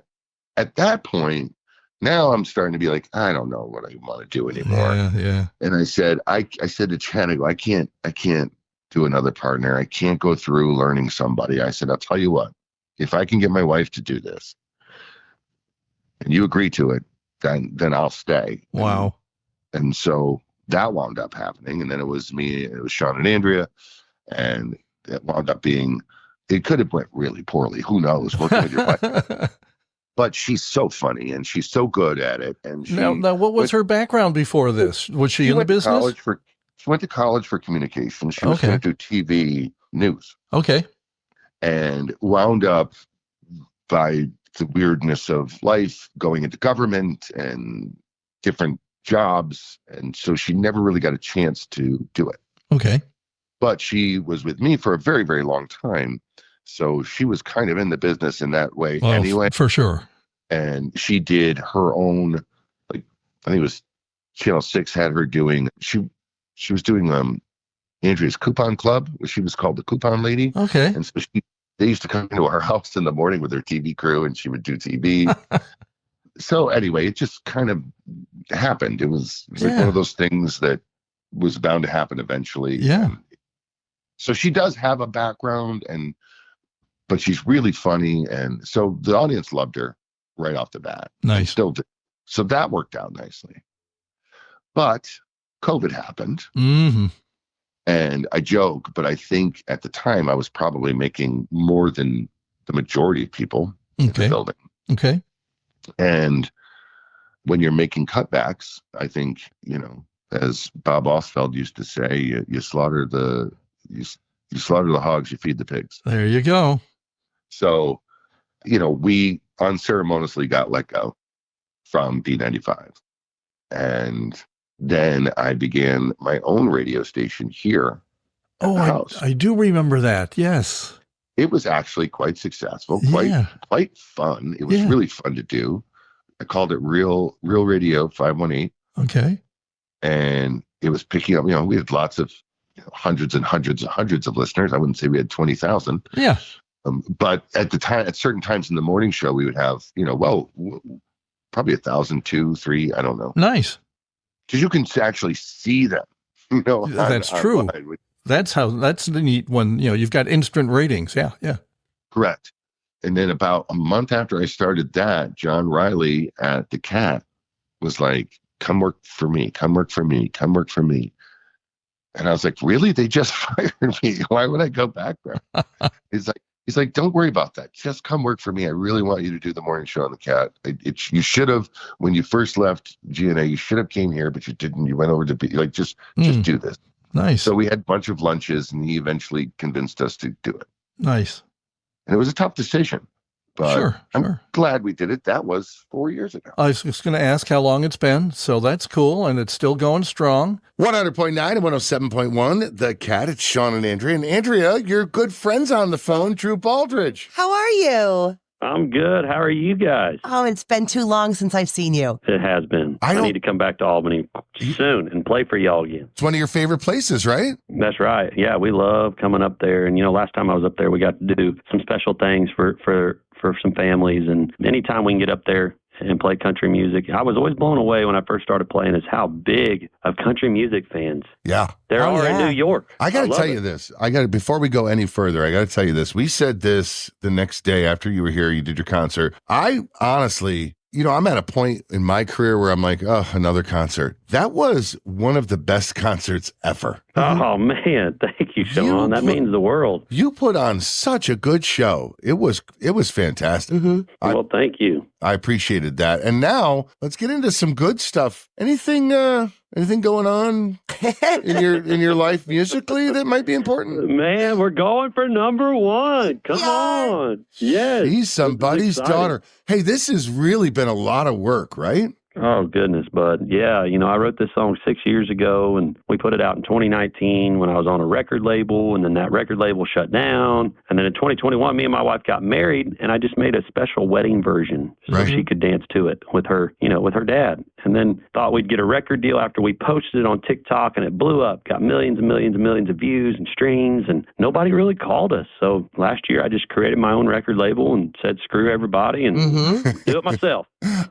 at that point, now I'm starting to be like, I don't know what I want to do anymore. Yeah. And I said to Chad, I can't do another partner. I can't go through learning somebody. I said, I'll tell you what, if I can get my wife to do this and you agree to it, then I'll stay. Wow. And so that wound up happening. And then it was me, it was Sean and Andrea. And it wound up being, it could have went really poorly. Who knows? Working with your wife. But she's so funny and she's so good at it. And now, what was her background before this? Was she in the business? She went to college for communications. She was going to do TV news. Okay. And wound up, by the weirdness of life, going into government and different jobs. And so she never really got a chance to do it. Okay. But she was with me for a very, very long time. So she was kind of in the business in that way anyway. For sure. And she did her own, I think it was Channel 6 had her doing, she was doing Andrea's Coupon Club, which she was called the Coupon Lady. Okay. And so they used to come into our house in the morning with their TV crew, and she would do TV. So anyway, it just kind of happened. It was like one of those things that was bound to happen eventually. Yeah. And so she does have a background, but she's really funny. And so the audience loved her right off the bat. Nice. Still did. So that worked out nicely. But COVID happened. Mm-hmm. And I joke, but I think at the time I was probably making more than the majority of people in the building. Okay. And when you're making cutbacks, I think, as Bob Osfeld used to say, you slaughter the hogs, you feed the pigs. There you go. So, we unceremoniously got let go from B95. And then I began my own radio station here at the house. I do remember that. Yes. It was actually quite successful, quite fun. It was really fun to do. I called it Real Radio 518. Okay. And it was picking up, we had lots of hundreds and hundreds and hundreds of listeners. I wouldn't say we had 20,000. Yeah. But at the time, at certain times in the morning show, we would have, probably 1,000, 2, 3, I don't know. Nice. Because you can actually see them. That's true. That's the neat one. You've got instant ratings. Yeah. Yeah. Correct. And then about a month after I started that, John Riley at the Cat was like, come work for me, come work for me, come work for me. And I was like, really? They just fired me. Why would I go back there? He's like, don't worry about that. Just come work for me. I really want you to do the morning show on the Cat. You should have, when you first left GNA, you should have came here, but you didn't. You went over to be like, just do this. Nice. So we had a bunch of lunches, and he eventually convinced us to do it. Nice. And it was a tough decision, but sure. I'm glad we did it. That was 4 years ago. I was just going to ask how long it's been. So that's cool. And it's still going strong. 100.9 and 107.1, The Cat. It's Sean and Andrea. And Andrea, your good friends on the phone, Drew Baldridge. How are you? I'm good. How are you guys? Oh, it's been too long since I've seen you. It has been. I need to come back to Albany soon and play for y'all again. It's one of your favorite places, right? That's right. Yeah, we love coming up there. And, last time I was up there, we got to do some special things for some families. And anytime we can get up there and play country music. I was always blown away when I first started playing is how big of country music fans Yeah. there are in New York. I got to love tell it. you this. Before we go any further, I got to tell you this. We said this the next day after you were here, you did your concert. I honestly, I'm at a point in my career where I'm like, oh, another concert. That was one of the best concerts ever. Oh, man. Thank you, Sean. That means the world. You put on such a good show. It was fantastic. Well, thank you. I appreciated that. And now let's get into some good stuff. Anything going on in your life musically that might be important? Man, we're going for number one. Come on. Yes. He's somebody's daughter. Hey, this has really been a lot of work, right? Oh, goodness, bud. Yeah, I wrote this song 6 years ago, and we put it out in 2019 when I was on a record label, and then that record label shut down. And then in 2021, me and my wife got married, and I just made a special wedding version so she could dance to it with her, with her dad. And then thought we'd get a record deal after we posted it on TikTok, and it blew up, got millions and millions and millions of views and streams, and nobody really called us. So last year, I just created my own record label and said, screw everybody and do it myself.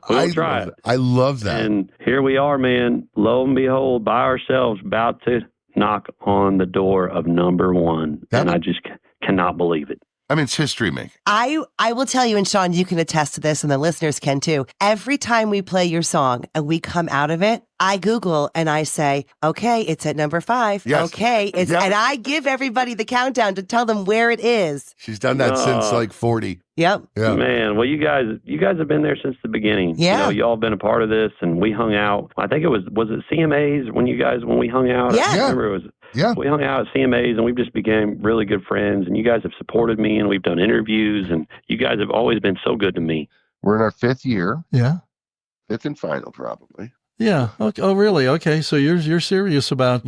We'll try it. I love that. And here we are, man. Lo and behold, by ourselves, about to knock on the door of number one. And I just cannot believe it. I mean, it's history making. I will tell you, and Sean, you can attest to this, and the listeners can too. Every time we play your song and we come out of it, I Google and I say, okay, it's at number 5. Yes. Okay. And I give everybody the countdown to tell them where it is. She's done that since like 40. Yep. Yeah. Man, well, you guys have been there since the beginning. Yeah. Y'all have been a part of this, and we hung out. I think was it CMAs when we hung out? Yeah. I remember it was. Yeah. We hung out at CMAs, and we've just became really good friends, and you guys have supported me, and we've done interviews, and you guys have always been so good to me. We're in our 5th year. Yeah. 5th and final, probably. Yeah. Okay. Oh, really? Okay. So you're serious about,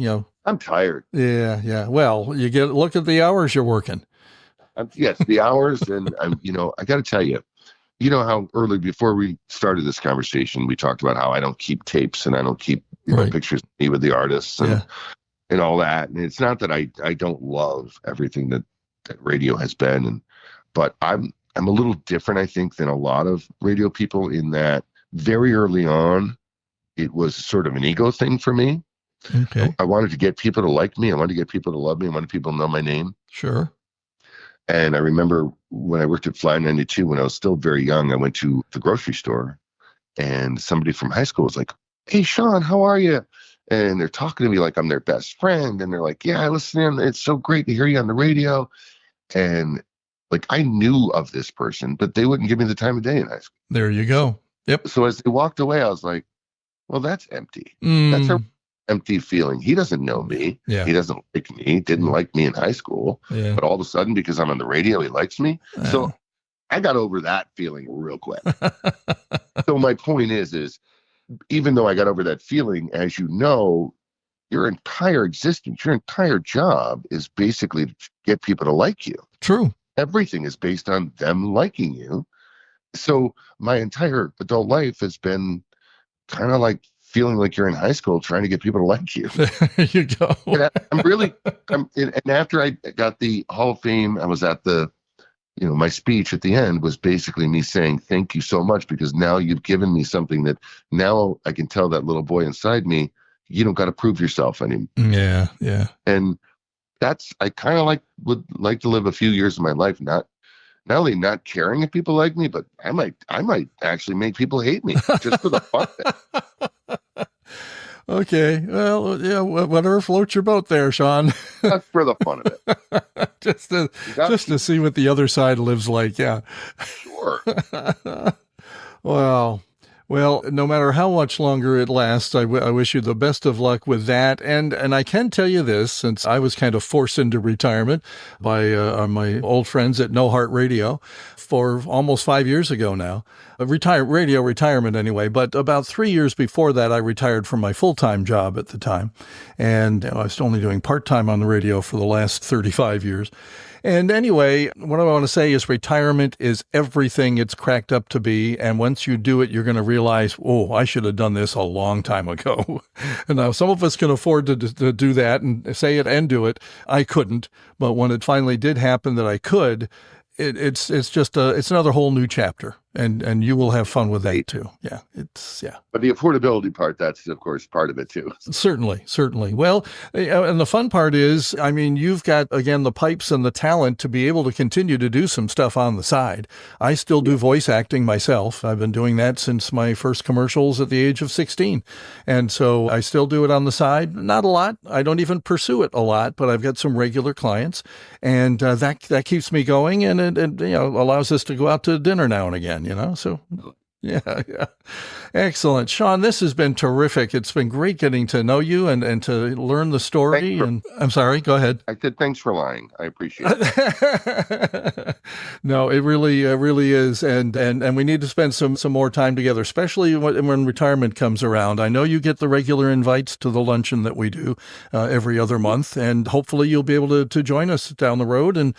I'm tired. Yeah. Well, look at the hours you're working. Yes, the hours, and I got to tell you, how early before we started this conversation, we talked about how I don't keep tapes and I don't keep pictures of me with the artists and all that. And it's not that I don't love everything that radio has been, but I'm a little different, I think, than a lot of radio people in that very early on, it was sort of an ego thing for me. Okay. I wanted to get people to like me. I wanted to get people to love me. I wanted people to know my name. Sure. And I remember when I worked at Fly 92, when I was still very young, I went to the grocery store and somebody from high school was like, hey, Sean, how are you? And they're talking to me like I'm their best friend. And they're like, yeah, listen, it's so great to hear you on the radio. And like, I knew of this person, but they wouldn't give me the time of day in high school. There you go. Yep. So as they walked away, I was like, well, that's empty. That's a empty feeling. He doesn't know me. Yeah. He doesn't like me. Didn't like me in high school. Yeah. But all of a sudden, because I'm on the radio, he likes me. So I got over that feeling real quick. So my point is even though I got over that feeling, as you know, your entire existence, your entire job is basically to get people to like you. True. Everything is based on them liking you. So my entire adult life has been kind of like feeling like you're in high school trying to get people to like you. There you go. And after I got the Hall of Fame, I was at my speech at the end was basically me saying, thank you so much, because now you've given me something that now I can tell that little boy inside me, you don't got to prove yourself anymore. Yeah. Yeah. And I kind of would like to live a few years of my life, not only not caring if people like me, but I might actually make people hate me just for the fun of it. Okay. Well, yeah, whatever floats your boat there, Sean. That's for the fun of it. just to see what the other side lives like. Yeah. Sure. Well, no matter how much longer it lasts, I wish you the best of luck with that. And I can tell you this, since I was kind of forced into retirement by my old friends at No Heart Radio for almost 5 years ago now. Radio retirement anyway, but about 3 years before that, I retired from my full-time job at the time. And I was only doing part-time on the radio for the last 35 years. And anyway, what I want to say is retirement is everything it's cracked up to be. And once you do it, you're going to realize, oh, I should have done this a long time ago. And now some of us can afford to do that and say it and do it. I couldn't. But when it finally did happen that I could, it's another whole new chapter. And you will have fun with that too. Yeah, yeah. But the affordability part, that's of course part of it too. Certainly. Well, and the fun part is, I mean, you've got, again, the pipes and the talent to be able to continue to do some stuff on the side. I still do voice acting myself. I've been doing that since my first commercials at the age of 16. And so I still do it on the side. Not a lot. I don't even pursue it a lot, but I've got some regular clients, and that keeps me going, and it allows us to go out to dinner now and again. So yeah. Excellent. Sean, this has been terrific. It's been great getting to know you and to learn the story. And I'm sorry, go ahead. I said, thanks for lying. I appreciate it. No, it really is. And we need to spend some more time together, especially when retirement comes around. I know you get the regular invites to the luncheon that we do every other month, and hopefully you'll be able to join us down the road and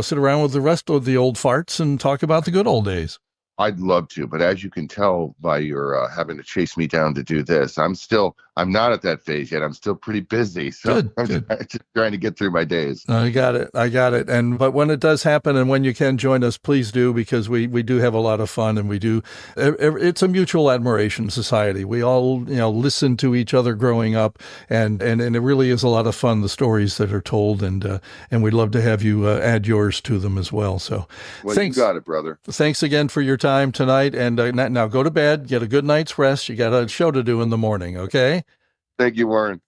sit around with the rest of the old farts and talk about the good old days. I'd love to, but as you can tell by your having to chase me down to do this, I'm not at that phase yet. I'm still pretty busy. So I'm just trying to get through my days. I got it. But when it does happen and when you can join us, please do, because we do have a lot of fun, and it's a mutual admiration society. We all, listen to each other growing up, and it really is a lot of fun, the stories that are told, and we'd love to have you add yours to them as well. So thanks. You got it, brother. Thanks again for your time tonight, and now go to bed, get a good night's rest. You got a show to do in the morning, okay? Thank you, Warren.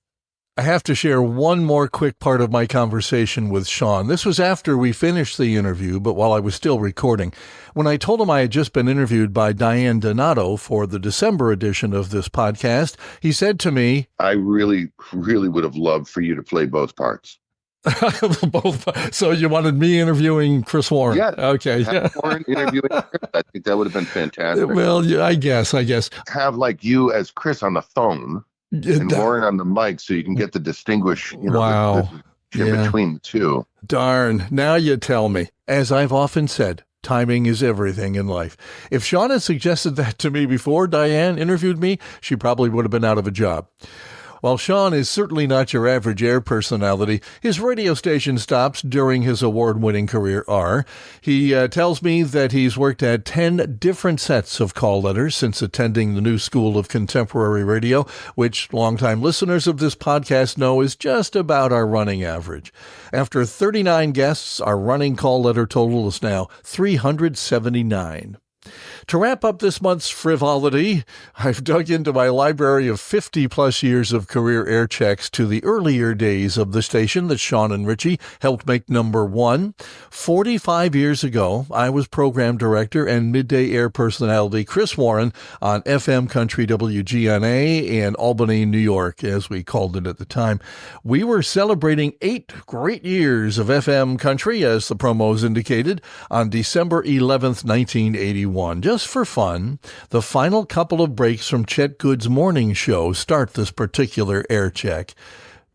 I have to share one more quick part of my conversation with Sean. This was after we finished the interview, but while I was still recording. When I told him I had just been interviewed by Diane Donato for the December edition of this podcast, he said to me, I really, really would have loved for you to play both parts. Both. So you wanted me interviewing Chris Warren? Yeah. Okay. Warren interviewing Chris. I think that would have been fantastic. Well, yeah, I guess. Have like you as Chris on the phone and Warren on the mic, so you can get the distinguish. Wow. Between the two. Darn. Now you tell me. As I've often said, timing is everything in life. If Sean had suggested that to me before Diane interviewed me, she probably would have been out of a job. While Sean is certainly not your average air personality, his radio station stops during his award-winning career are. He tells me that he's worked at 10 different sets of call letters since attending the New School of Contemporary Radio, which longtime listeners of this podcast know is just about our running average. After 39 guests, our running call letter total is now 379. To wrap up this month's frivolity, I've dug into my library of 50-plus years of career air checks to the earlier days of the station that Sean and Richie helped make number one. 45 years ago, I was program director and midday air personality Chris Warren on FM Country WGNA in Albany, New York, as we called it at the time. We were celebrating 8 great years of FM Country, as the promos indicated, on December 11th, 1981. Just for fun, the final couple of breaks from Chet Good's morning show start this particular air check.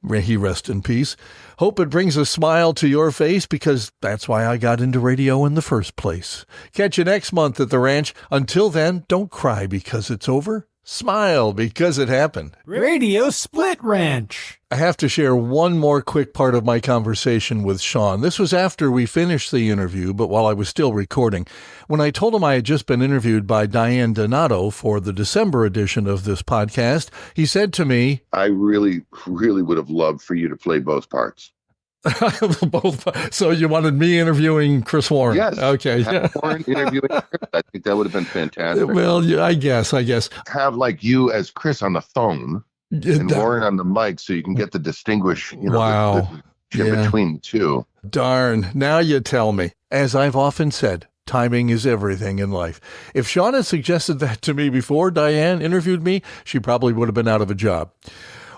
May he rest in peace. Hope it brings a smile to your face, because that's why I got into radio in the first place. Catch you next month at the ranch. Until then, don't cry because it's over. Smile because it happened. Radio Split Ranch. I have to share one more quick part of my conversation with Sean. This was after we finished the interview, but while I was still recording. When I told him I had just been interviewed by Diane Donato for the December edition of this podcast, he said to me, I really, really would have loved for you to play both parts. Both. So you wanted me interviewing Chris Warren? Yes. Okay. Warren interviewing Chris. I think that would have been fantastic. Well, yeah, I guess. Have like you as Chris on the phone and Warren on the mic, so you can get the distinguish. Wow. Between the two. Darn. Now you tell me. As I've often said, timing is everything in life. If Sean had suggested that to me before Diane interviewed me, she probably would have been out of a job.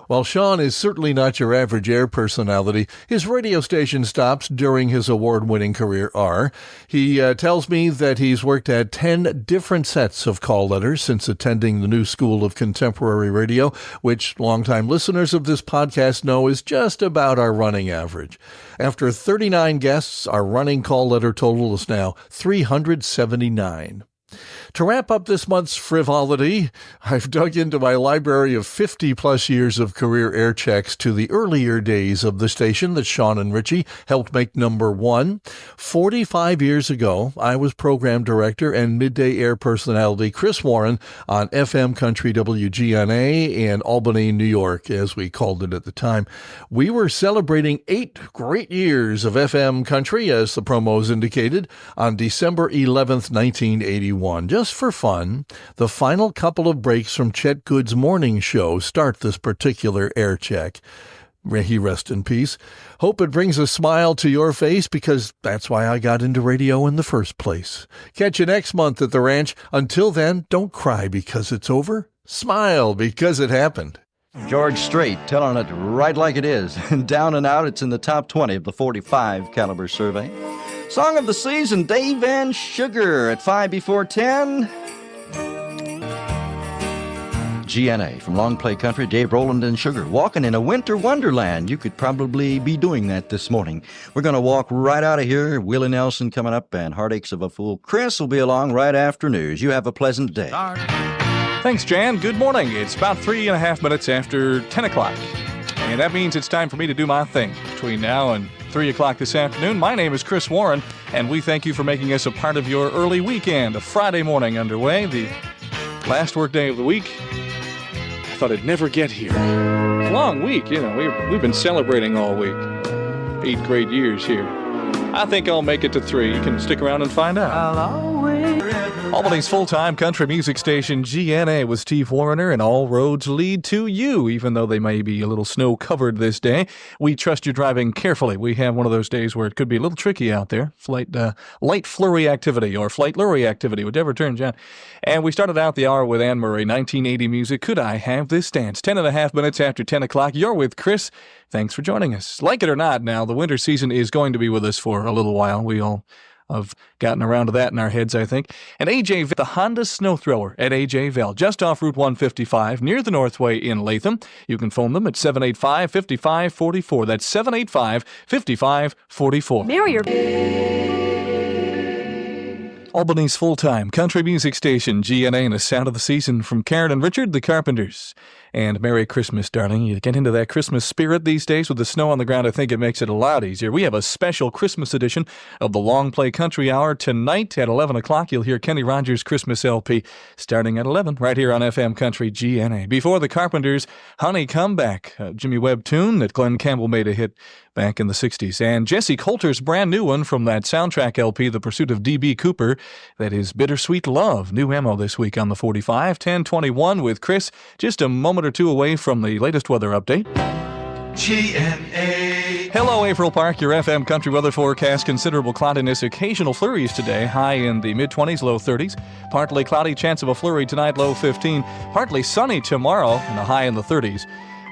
While Sean is certainly not your average air personality, his radio station stops during his award-winning career are. He tells me that he's worked at 10 different sets of call letters since attending the New School of Contemporary Radio, which longtime listeners of this podcast know is just about our running average. After 39 guests, our running call letter total is now 379. To wrap up this month's frivolity, I've dug into my library of 50-plus years of career air checks to the earlier days of the station that Sean and Richie helped make number one. 45 years ago, I was program director and midday air personality Chris Warren on FM Country WGNA in Albany, New York, as we called it at the time. We were celebrating 8 great years of FM Country, as the promos indicated, on December 11th, 1981. Just for fun, the final couple of breaks from Chet Good's morning show start this particular air check. May he rest in peace. Hope it brings a smile to your face, because that's why I got into radio in the first place. Catch you next month at the ranch. Until then, don't cry because it's over. Smile because it happened. George Strait telling it right like it is. Down and Out, it's in the top 20 of the 45 caliber survey. Song of the season, Dave and Sugar at 5 before 10. GNA from Long Play Country, Dave Rowland and Sugar. Walking in a winter wonderland. You could probably be doing that this morning. We're going to walk right out of here. Willie Nelson coming up and Heartaches of a Fool. Chris will be along right after news. You have a pleasant day. Thanks, Jan. Good morning. It's about 3.5 minutes after 10 o'clock. And that means it's time for me to do my thing between now and 3 o'clock this afternoon. My name is Chris Warren, and we thank you for making us a part of your early weekend. A Friday morning underway, the last work day of the week. I thought it'd never get here. It's a long week, you know. We've been celebrating all week. 8 great years here. I think I'll make it to 3. You can stick around and find out. Albany's full-time country music station, GNA, with Steve Warner, and all roads lead to you, even though they may be a little snow-covered this day. We trust you're driving carefully. We have one of those days where it could be a little tricky out there. Light flurry activity or flight lurry activity, whichever turns out. And we started out the hour with Anne Murray, 1980 music. Could I Have This Dance? 10.5 minutes after 10 o'clock. You're with Chris. Thanks for joining us. Like it or not, now, the winter season is going to be with us for a little while. We all have gotten around to that in our heads, I think. And AJ, the Honda Snow Thrower at AJ Vale, just off Route 155, near the Northway in Latham. You can phone them at 785-5544. That's 785-5544. Marry your... Albany's full-time country music station, GNA, and a sound of the season from Karen and Richard, the Carpenters. And Merry Christmas, darling. You get into that Christmas spirit these days with the snow on the ground. I think it makes it a lot easier. We have a special Christmas edition of the Long Play Country Hour. Tonight at 11 o'clock, you'll hear Kenny Rogers' Christmas LP starting at 11 right here on FM Country GNA. Before the Carpenters, Honey Come Back, a Jimmy Webb tune that Glenn Campbell made a hit back in the 60s. And Jesse Coulter's brand new one from that soundtrack LP, The Pursuit of D.B. Cooper, that is Bittersweet Love. New ammo this week on the 45, 10:21 with Chris, just a moment or two away from the latest weather update. GNA. Hello, April Park, your FM country weather forecast. Considerable cloudiness, occasional flurries today, high in the mid-20s, low 30s. Partly cloudy, chance of a flurry tonight, low 15. Partly sunny tomorrow, and a high in the 30s.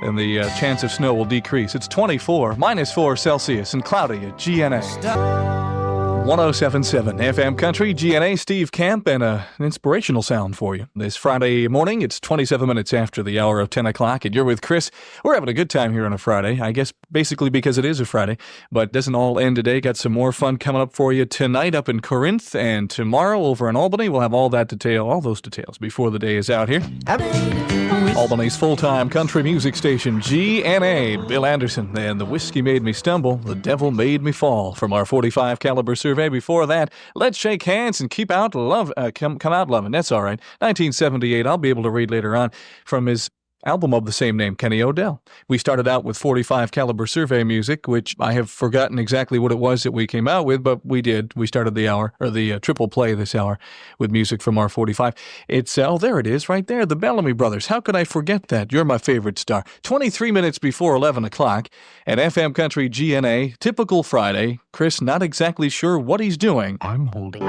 And the chance of snow will decrease. It's 24, -4 Celsius, and cloudy at GNA. 107.7 FM Country, GNA, Steve Camp, and an inspirational sound for you. This Friday morning, it's 27 minutes after the hour of 10 o'clock, and you're with Chris. We're having a good time here on a Friday, I guess basically because it is a Friday, but doesn't all end today. Got some more fun coming up for you tonight up in Corinth, and tomorrow over in Albany. We'll have all those details before the day is out here. Albany's full-time country music station, GNA. Bill Anderson and The Whiskey Made Me Stumble, The Devil Made Me Fall, from our 45 caliber survey. Before that, Let's Shake Hands and Keep Out Love, Come Out Lovin'. That's all right. 1978. I'll be able to read later on from his album of the same name, Kenny Odell. We started out with 45 caliber survey music, which I have forgotten exactly what it was that we came out with, but we did. We started the hour, or the triple play this hour, with music from our 45. It's, there it is, right there, the Bellamy Brothers. How could I forget that? You're my favorite star. 23 minutes before 11 o'clock at FM Country GNA, typical Friday. Chris not exactly sure what he's doing. I'm holding.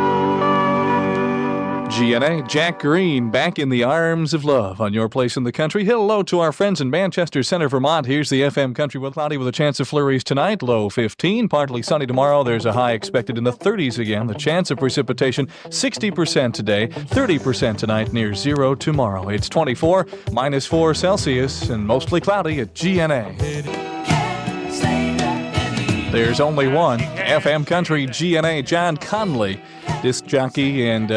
GNA, Jack Green, Back in the Arms of Love on your place in the country. Hello to our friends in Manchester Center, Vermont. Here's the FM Country with cloudy with a chance of flurries tonight, low 15. Partly sunny tomorrow. There's a high expected in the 30s again. The chance of precipitation, 60% today, 30% tonight, near zero tomorrow. It's 24, -4 Celsius, and mostly cloudy at GNA. There's only one. FM Country GNA, John Conley. disc jockey, and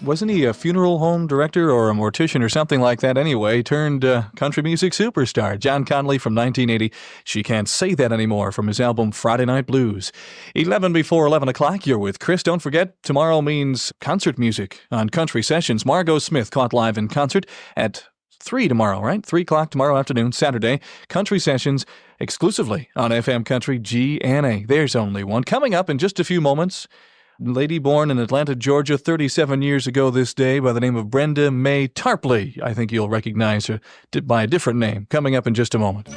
wasn't he a funeral home director or a mortician or something like that anyway, turned country music superstar. John Conley from 1980, She Can't Say That Anymore, from his album Friday Night Blues. 11 before 11 o'clock, you're with Chris. Don't forget, tomorrow means concert music on Country Sessions. Margot Smith caught live in concert at 3 tomorrow, right? 3 o'clock tomorrow afternoon, Saturday. Country Sessions exclusively on FM Country GNA. There's only one. Coming up in just a few moments, lady born in Atlanta, Georgia, 37 years ago this day, by the name of Brenda Mae Tarpley. I think you'll recognize her by a different name. Coming up in just a moment.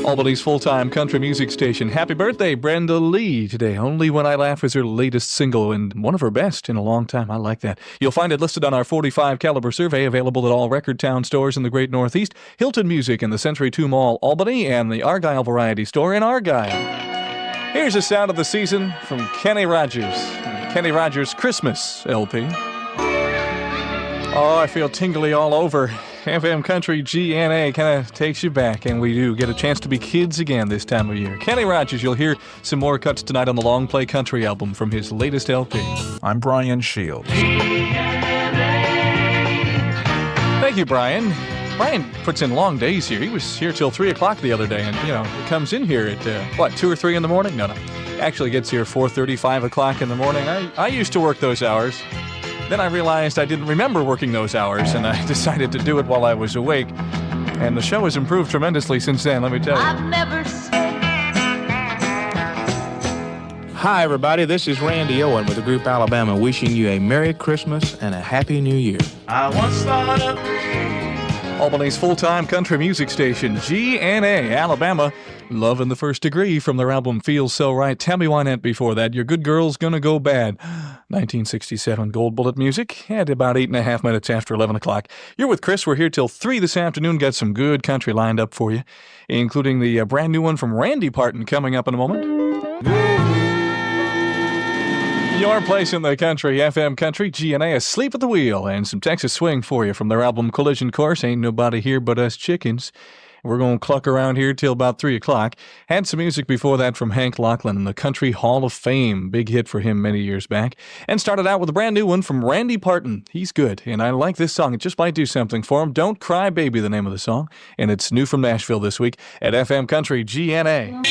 Albany's full-time country music station. Happy birthday, Brenda Lee, today. Only When I Laugh is her latest single, and one of her best in a long time. I like that. You'll find it listed on our 45 caliber survey, available at all Record Town stores in the Great Northeast, Hilton Music in the Century 2 Mall, Albany, and the Argyle Variety Store in Argyle. Here's the sound of the season from Kenny Rogers. Kenny Rogers' Christmas LP. Oh, I feel tingly all over. FM Country GNA kind of takes you back, and we do get a chance to be kids again this time of year. Kenny Rogers, you'll hear some more cuts tonight on the Long Play Country album from his latest LP. I'm Brian Shields. Thank you, Brian. Brian puts in long days here. He was here till 3 o'clock the other day, and, he comes in here at, 2 or 3 in the morning? No. Actually gets here 4:30, 5 o'clock in the morning. I used to work those hours. Then I realized I didn't remember working those hours, and I decided to do it while I was awake. And the show has improved tremendously since then, let me tell you. Hi, everybody. This is Randy Owen with the group Alabama, wishing you a Merry Christmas and a Happy New Year. I once thought of Albany's full-time country music station, GNA, Alabama. Love in the First Degree from their album Feels So Right. Tammy Wynette before that. Your Good Girl's Gonna Go Bad. 1967 Gold Bullet music at about 8.5 minutes after 11 o'clock. You're with Chris. We're here till 3 this afternoon. Got some good country lined up for you, including the brand new one from Randy Parton coming up in a moment. Your place in the country, FM Country, GNA, Asleep at the Wheel, and some Texas swing for you from their album Collision Course, Ain't Nobody Here But Us Chickens. We're going to cluck around here till about 3 o'clock. Had some music before that from Hank Locklin in the Country Hall of Fame. Big hit for him many years back. And started out with a brand new one from Randy Parton. He's good, and I like this song. It just might do something for him. Don't Cry Baby, the name of the song. And it's new from Nashville this week at FM Country GNA.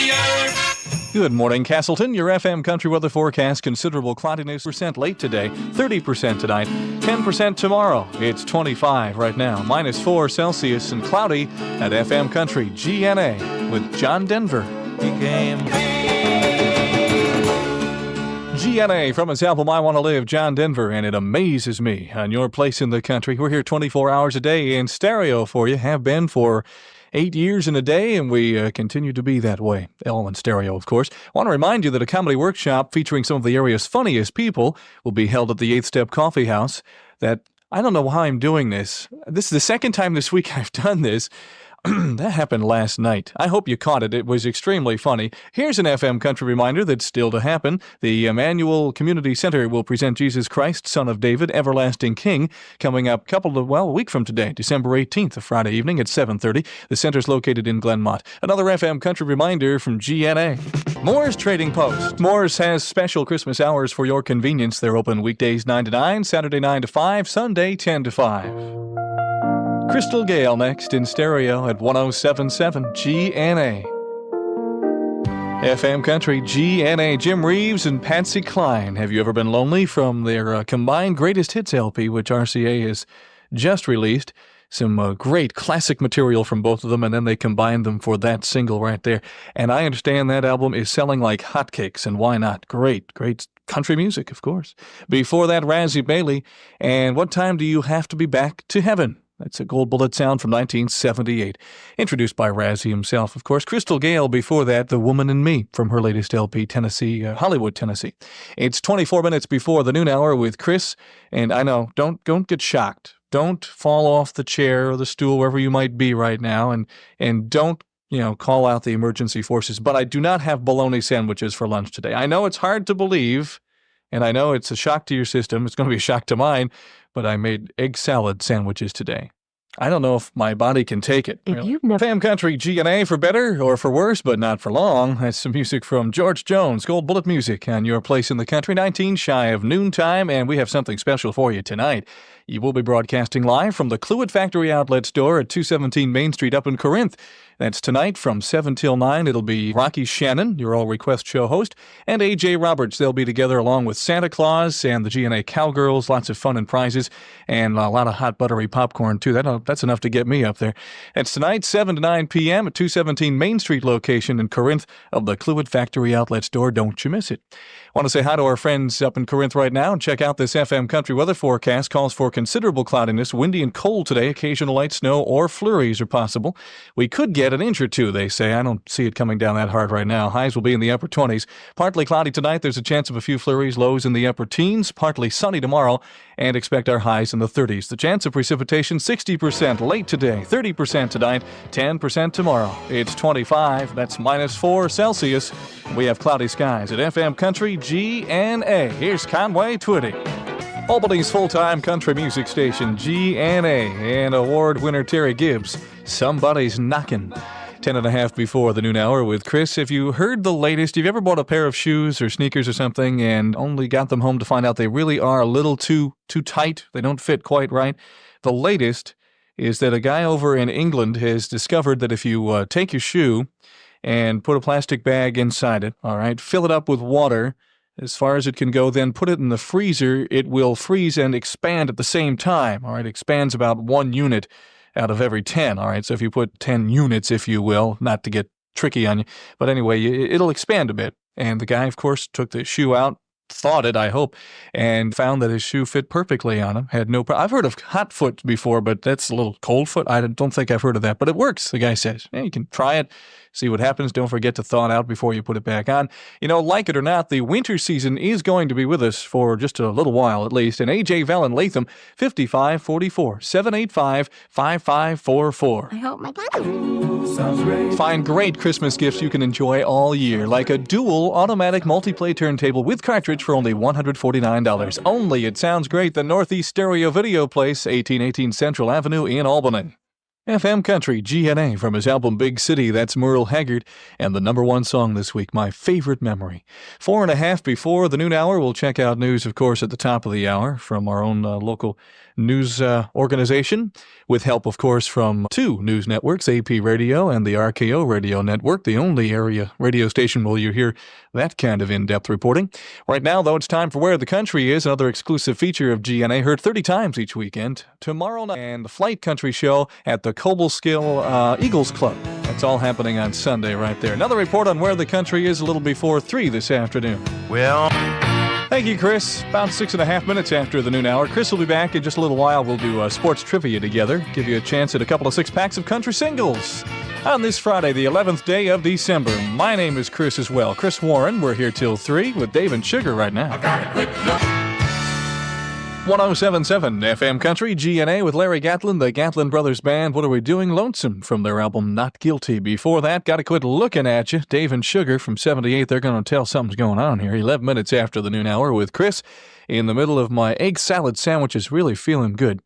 Good morning, Castleton. Your FM Country weather forecast. Considerable cloudiness. % late today, 30% tonight, 10% tomorrow. It's 25 right now, -4 Celsius and cloudy at FM Country GNA with John Denver. GNA from his album I Want to Live, John Denver, and it amazes me on your place in the country. We're here 24 hours a day in stereo for you, have been for 8 years in a day, and we continue to be that way. L in stereo, of course. I want to remind you that a comedy workshop featuring some of the area's funniest people will be held at the 8th Step Coffee House. I don't know how I'm doing this. This is the second time this week I've done this. That happened last night. I hope you caught it. It was extremely funny. Here's an FM Country reminder that's still to happen. The Emmanuel Community Center will present Jesus Christ, Son of David, Everlasting King, coming up a week from today, December 18th, a Friday evening at 7:30. The center's located in Glenmont. Another FM Country reminder from GNA. Moore's Trading Post. Moore's has special Christmas hours for your convenience. They're open weekdays 9 to 9, Saturday 9 to 5, Sunday 10 to 5. Crystal Gale next in stereo at 107.7 GNA. FM Country GNA. Jim Reeves and Patsy Cline. Have You Ever Been Lonely? From their combined Greatest Hits LP, which RCA has just released. Some great classic material from both of them, and then they combined them for that single right there. And I understand that album is selling like hotcakes, and why not? Great country music, of course. Before that, Razzie Bailey. And What Time Do You Have to Be Back to Heaven? That's a Gold Bullet sound from 1978. Introduced by Razzie himself, of course. Crystal Gale before that, The Woman in Me, from her latest LP, Hollywood, Tennessee. It's 24 minutes before the noon hour with Chris. And I know, don't get shocked. Don't fall off the chair or the stool, wherever you might be right now. And don't, call out the emergency forces. But I do not have bologna sandwiches for lunch today. I know it's hard to believe, and I know it's a shock to your system. It's going to be a shock to mine. But I made egg salad sandwiches today. I don't know if my body can take it. If really. you've never FM Country G&A for better or for worse, but not for long. That's some music from George Jones, Gold Bullet Music, on your place in the country, 19 shy of noontime, and we have something special for you tonight. You will be broadcasting live from the Cluett Factory Outlet Store at 217 Main Street up in Corinth. That's tonight from 7 till 9. It'll be Rocky Shannon, your all request show host, and A.J. Roberts. They'll be together along with Santa Claus and the G&A Cowgirls. Lots of fun and prizes, and a lot of hot buttery popcorn, too. That's enough to get me up there. It's tonight, 7 to 9 p.m. at 217 Main Street location in Corinth of the Cluett Factory Outlet Store. Don't you miss it. Want to say hi to our friends up in Corinth right now and check out this FM Country weather forecast. Calls for considerable cloudiness, windy and cold today. Occasional light snow or flurries are possible. We could get an inch or two, they say. I don't see it coming down that hard right now. Highs will be in the upper 20s. Partly cloudy tonight. There's a chance of a few flurries. Lows in the upper teens. Partly sunny tomorrow. And expect our highs in the 30s. The chance of precipitation, 60% late today, 30% tonight, 10% tomorrow. It's 25. That's -4 Celsius. We have cloudy skies at FM Country G&A. Here's Conway Twitty. Albany's full-time country music station, G&A, and award winner Terry Gibbs. Somebody's knocking. 10 and a half before the noon hour with Chris. Have you heard the latest? Have you ever bought a pair of shoes or sneakers or something and only got them home to find out they really are a little too tight? They don't fit quite right. The latest is that a guy over in England has discovered that if you take your shoe and put a plastic bag inside it, all right, fill it up with water as far as it can go, then put it in the freezer, it will freeze and expand at the same time, all right? It expands about 1 unit out of every 10, all right? So if you put 10 units, if you will, not to get tricky on you, but anyway, it'll expand a bit. And the guy, of course, took the shoe out, thought it, I hope, and found that his shoe fit perfectly on him. Had no problem. I've heard of hot foot before, but that's a little cold foot. I don't think I've heard of that, but it works, the guy says. Yeah, you can try it, see what happens. Don't forget to thaw it out before you put it back on. You know, like it or not, the winter season is going to be with us for just a little while at least. And A.J. Vell in Latham, 5544 785 5544. I hope my Sounds great. Find great Christmas gifts you can enjoy all year, like a dual automatic multi-play turntable with cartridge for only $149. Only at Sounds Great, the Northeast Stereo Video Place, 1818 Central Avenue in Albany. FM Country G&A from his album Big City, that's Merle Haggard, and the #1 song this week, My Favorite Memory. 4 and a half before the noon hour, we'll check out news, of course, at the top of the hour from our own local news organization, with help, of course, from 2 news networks, AP Radio and the RKO Radio Network, the only area radio station where you hear that kind of in-depth reporting. Right now, though, it's time for Where the Country Is, another exclusive feature of G&A, heard 30 times each weekend. Tomorrow night, and the Flight Country Show at the Cobleskill Eagles Club. That's all happening on Sunday right there. Another report on Where the Country Is a little before 3 this afternoon. Well... Thank you, Chris. About 6.5 minutes after the noon hour. Chris will be back in just a little while. We'll do sports trivia together. Give you a chance at a couple of 6-packs of country singles. On this Friday, the 11th day of December. My name is Chris as well. Chris Warren. We're here till 3 with Dave and Sugar right now. 107.7 FM Country, G&A with Larry Gatlin, the Gatlin Brothers Band. What Are We Doing? Lonesome from their album Not Guilty. Before that, Gotta Quit Looking At You. Dave and Sugar from 78. They're going to tell something's going on here. 11 minutes after the noon hour with Chris in the middle of my egg salad sandwiches. Really feeling good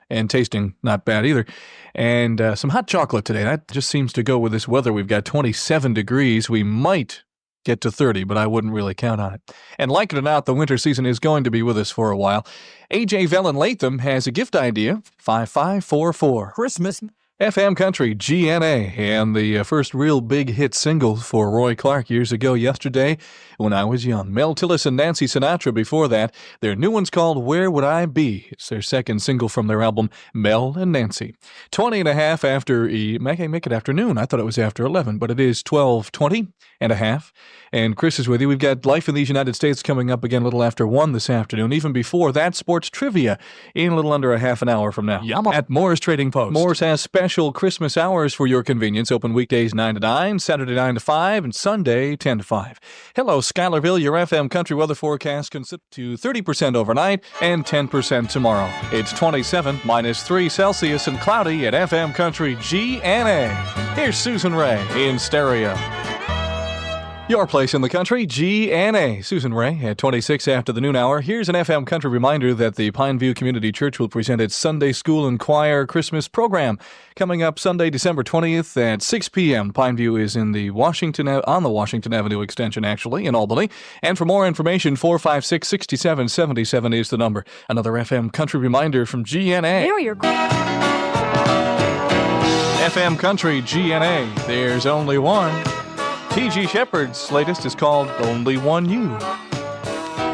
and tasting not bad either. And some hot chocolate today. That just seems to go with this weather. We've got 27 degrees. We might get to 30, but I wouldn't really count on it. And like it or not, the winter season is going to be with us for a while. A.J. Vell in Latham has a gift idea, 5544. Christmas. FM Country, G&A, and the first real big hit single for Roy Clark years ago yesterday when I was young. Mel Tillis and Nancy Sinatra before that. Their new one's called Where Would I Be? It's their second single from their album, Mel and Nancy. 20 and a half after, make it afternoon. I thought it was after 11, but it is 12:20 and a half. And Chris is with you. We've got Life in these United States coming up again a little after 1 this afternoon. Even before that, sports trivia in a little under a half an hour from now. At Moore's Trading Post. Moore's has special Christmas hours for your convenience. Open weekdays 9 to 9, Saturday 9 to 5, and Sunday 10 to 5. Hello, Schuylerville. Your FM Country weather forecast consists to 30% overnight and 10% tomorrow. It's 27 -3 Celsius and cloudy at FM Country G&A. Here's Susan Ray in stereo. Your place in the country, G&A. Susan Ray at 26 after the noon hour. Here's an FM Country reminder that the Pineview Community Church will present its Sunday School and Choir Christmas program coming up Sunday, December 20th at 6 p.m. Pineview is in the on the Washington Avenue extension, actually, in Albany. And for more information, 456-6777 is the number. Another FM Country reminder from G&A. There you're... FM Country, G&A. There's only one. T.G. Shepherd's latest is called Only One You.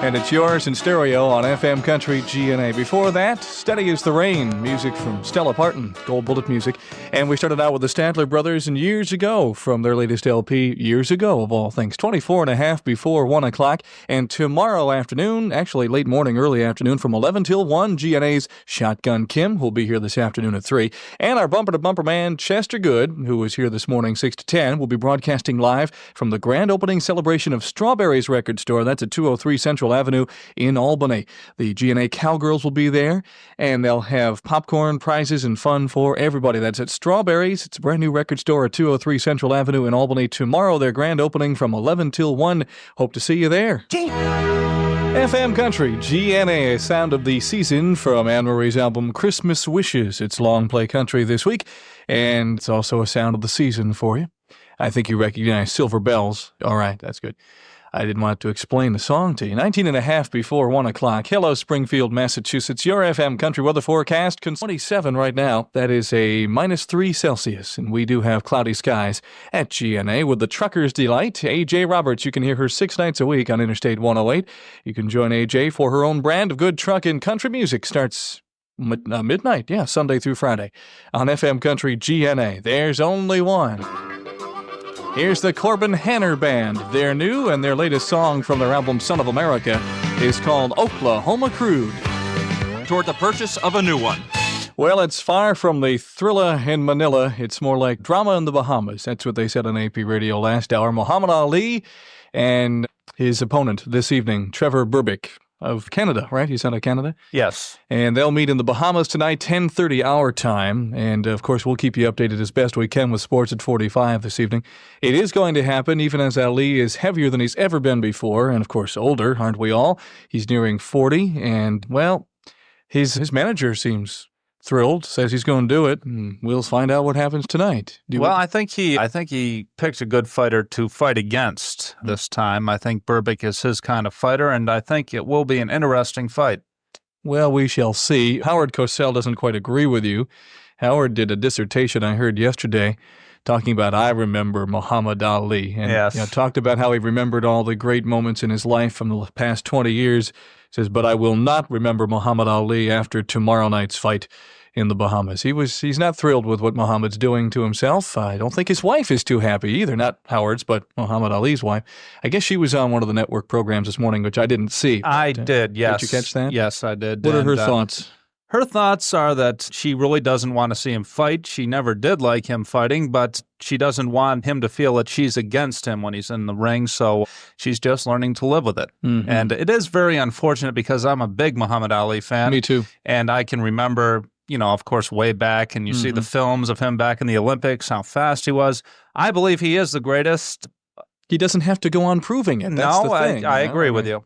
And it's yours in stereo on FM Country G&A. Before that, Steady as the Rain, music from Stella Parton, Gold Bullet music. And we started out with the Statler Brothers and Years Ago from their latest LP, Years Ago, of all things. 24 and a half before 1 o'clock. And tomorrow afternoon, actually late morning, early afternoon, from 11 till 1, G&A's Shotgun Kim will be here this afternoon at 3. And our bumper-to-bumper man, Chester Good, who was here this morning 6 to 10, will be broadcasting live from the grand opening celebration of Strawberries Record Store. That's at 203 Central Avenue in Albany. The G&A Cowgirls will be there, and they'll have popcorn, prizes, and fun for everybody. That's at Strawberries. It's a brand new record store at 203 Central Avenue in Albany. Tomorrow, their grand opening from 11 till 1. Hope to see you there. FM Country, G&A, a sound of the season from Anne Marie's album Christmas Wishes. It's long play country this week, and it's also a sound of the season for you. I think you recognize Silver Bells. All right, that's good. I didn't want to explain the song to you. 19 and a half before 1 o'clock. Hello, Springfield, Massachusetts. Your FM Country weather forecast. 27 right now. That is a -3 Celsius. And we do have cloudy skies at GNA with the Trucker's Delight. A.J. Roberts, you can hear her 6 nights a week on Interstate 108. You can join A.J. for her own brand of good truck and country music. Starts midnight, Sunday through Friday. On FM Country GNA. There's only one. Here's the Corbin Hanner Band. They're new, and their latest song from their album Son of America is called Oklahoma Crude. Toward the purchase of a new one. Well, it's far from the thriller in Manila. It's more like drama in the Bahamas. That's what they said on AP Radio last hour. Muhammad Ali and his opponent this evening, Trevor Berbick of Canada, right? He's out of Canada? Yes. And they'll meet in the Bahamas tonight, 10:30 our time. And, of course, we'll keep you updated as best we can with sports at 45 this evening. It is going to happen, even as Ali is heavier than he's ever been before. And, of course, older, aren't we all? He's nearing 40. And, well, his manager seems thrilled, says he's going to do it, and we'll find out what happens tonight. I think he picked a good fighter to fight against this time. I think Berbick is his kind of fighter, and I think it will be an interesting fight. Well, we shall see. Howard Cosell doesn't quite agree with you. Howard did a dissertation I heard yesterday talking about I remember Muhammad Ali, and talked about how he remembered all the great moments in his life from the past 20 years. Says, but I will not remember Muhammad Ali after tomorrow night's fight in the Bahamas. He's not thrilled with what Muhammad's doing to himself. I don't think his wife is too happy either. Not Howard's, but Muhammad Ali's wife. I guess she was on one of the network programs this morning, which I didn't see. I did, yes. Did you catch that? Yes, I did. What are her thoughts? Her thoughts are that she really doesn't want to see him fight. She never did like him fighting, but she doesn't want him to feel that she's against him when he's in the ring, so she's just learning to live with it. Mm-hmm. And it is very unfortunate because I'm a big Muhammad Ali fan. Me too. And I can remember, of course, way back, and you see the films of him back in the Olympics, how fast he was. I believe he is the greatest. He doesn't have to go on proving it. That's the thing. I agree with you.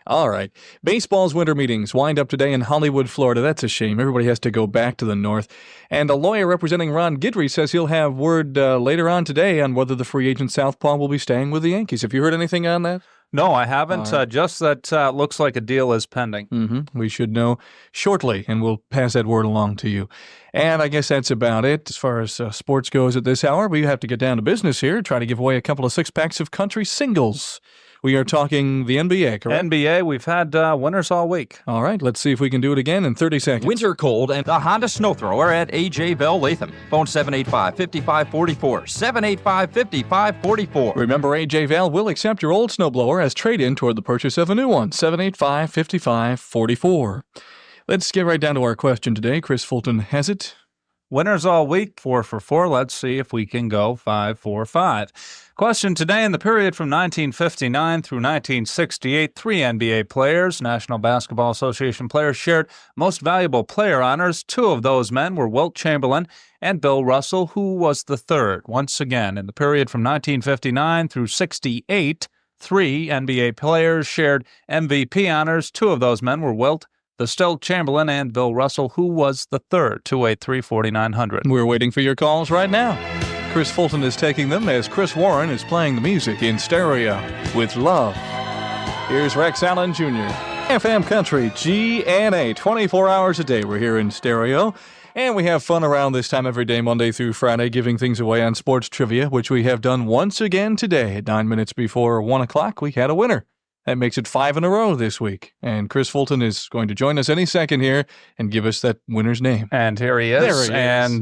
All right. Baseball's winter meetings wind up today in Hollywood, Florida. That's a shame. Everybody has to go back to the north. And a lawyer representing Ron Guidry says he'll have word later on today on whether the free agent southpaw will be staying with the Yankees. Have you heard anything on that? No, I haven't. Just that looks like a deal is pending. Mm-hmm. We should know shortly, and we'll pass that word along to you. And I guess that's about it as far as sports goes at this hour. We have to get down to business here, try to give away a couple of six-packs of country singles. We are talking the NBA, correct? NBA, we've had winners all week. All right, let's see if we can do it again in 30 seconds. Winter cold and the Honda Snow Thrower at A.J. Bell Latham. Phone 785-5544, 785-5544. Remember, A.J. Bell will accept your old snowblower as trade-in toward the purchase of a new one, 785-5544. Let's get right down to our question today. Chris Fulton has it. Winners all week, 4 for 4. Let's see if we can go 5 for 5. Question today: in the period from 1959 through 1968, 3 NBA players, National Basketball Association players, shared Most Valuable Player honors. 2 of those men were Wilt Chamberlain and Bill Russell. Who was the third? Once again, in the period from 1959 through 68, 3 NBA players shared MVP honors. 2 of those men were Wilt Chamberlain and Bill Russell. Who was the third? 283-4900. We're waiting for your calls right now. Chris Fulton is taking them as Chris Warren is playing the music in stereo with love. Here's Rex Allen Jr. FM Country GNA, 24 hours a day. We're here in stereo, and we have fun around this time every day, Monday through Friday, giving things away on sports trivia, which we have done once again today. At 9 minutes before 1 o'clock, we had a winner. That makes it 5 in a row this week. And Chris Fulton is going to join us any second here and give us that winner's name. And here he is. There he is.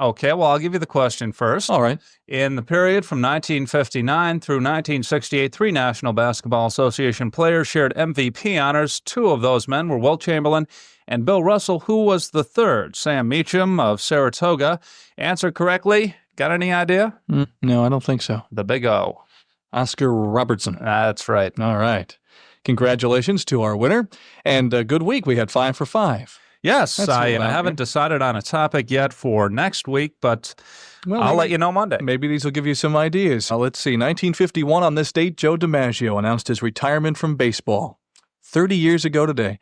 Okay, well, I'll give you the question first. All right. In the period from 1959 through 1968, 3 National Basketball Association players shared MVP honors. 2 of those men were Wilt Chamberlain and Bill Russell. Who was the third? Sam Meacham of Saratoga answered correctly. Got any idea? No, I don't think so. The Big O. Oscar Robertson. That's right. All right. Congratulations to our winner. And a good week. We had 5 for 5. Yes, I haven't decided on a topic yet for next week, but I'll let you know Monday. Maybe these will give you some ideas. Let's see. 1951 on this date, Joe DiMaggio announced his retirement from baseball. 30 years ago today.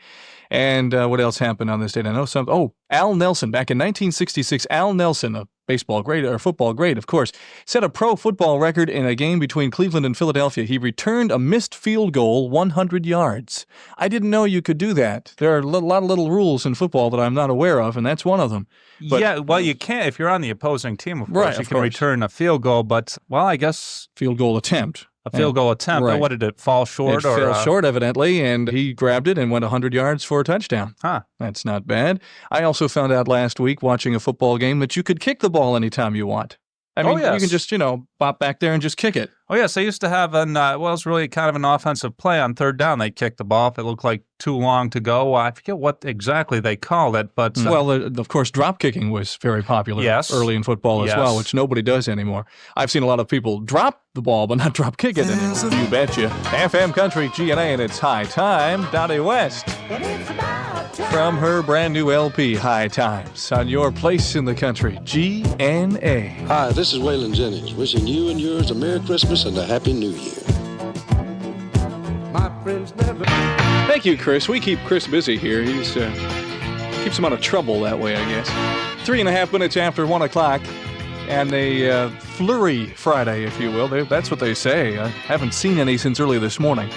And what else happened on this date? I know some. Oh, Al Nelson. Back in 1966, Al Nelson, a baseball great, or football great, of course, set a pro football record in a game between Cleveland and Philadelphia. He returned a missed field goal 100 yards. I didn't know you could do that. There are a lot of little rules in football that I'm not aware of, and that's one of them. But, yeah, well, you can't if you're on the opposing team, of course. You can return a field goal, but, well, I guess... Field goal attempt. A field goal attempt. Right. What did it fall short? It fell short, evidently, and he grabbed it and went 100 yards for a touchdown. Huh. That's not bad. I also found out last week watching a football game that you could kick the ball anytime you want. I mean, you can just, bop back there and just kick it. Oh, yes. They used to have it was really kind of an offensive play on third down. They kicked the ball if it looked like too long to go. I forget what exactly they called it, but... of course, drop kicking was very popular early in football as well, which nobody does anymore. I've seen a lot of people drop the ball, but not drop kick it anymore. You betcha. FM Country GNA, and it's High Time. Dottie West. From her brand new LP, High Times, on your place in the country, GNA. Hi, this is Waylon Jennings, wishing you and yours a Merry Christmas and a Happy New Year. My friends never... Thank you, Chris. We keep Chris busy here. He's keeps him out of trouble that way, I guess. 3.5 minutes after 1 o'clock, and a flurry Friday, if you will. That's what they say. I haven't seen any since early this morning.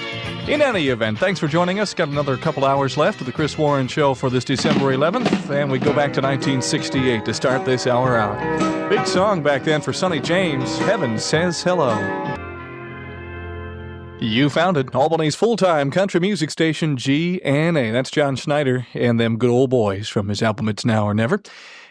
In any event, thanks for joining us. Got another couple hours left of the Chris Warren Show for this December 11th, and we go back to 1968 to start this hour out. Big song back then for Sonny James, Heaven Says Hello. You found it. Albany's full-time country music station, GNA. That's John Schneider and them good old boys from his album It's Now or Never.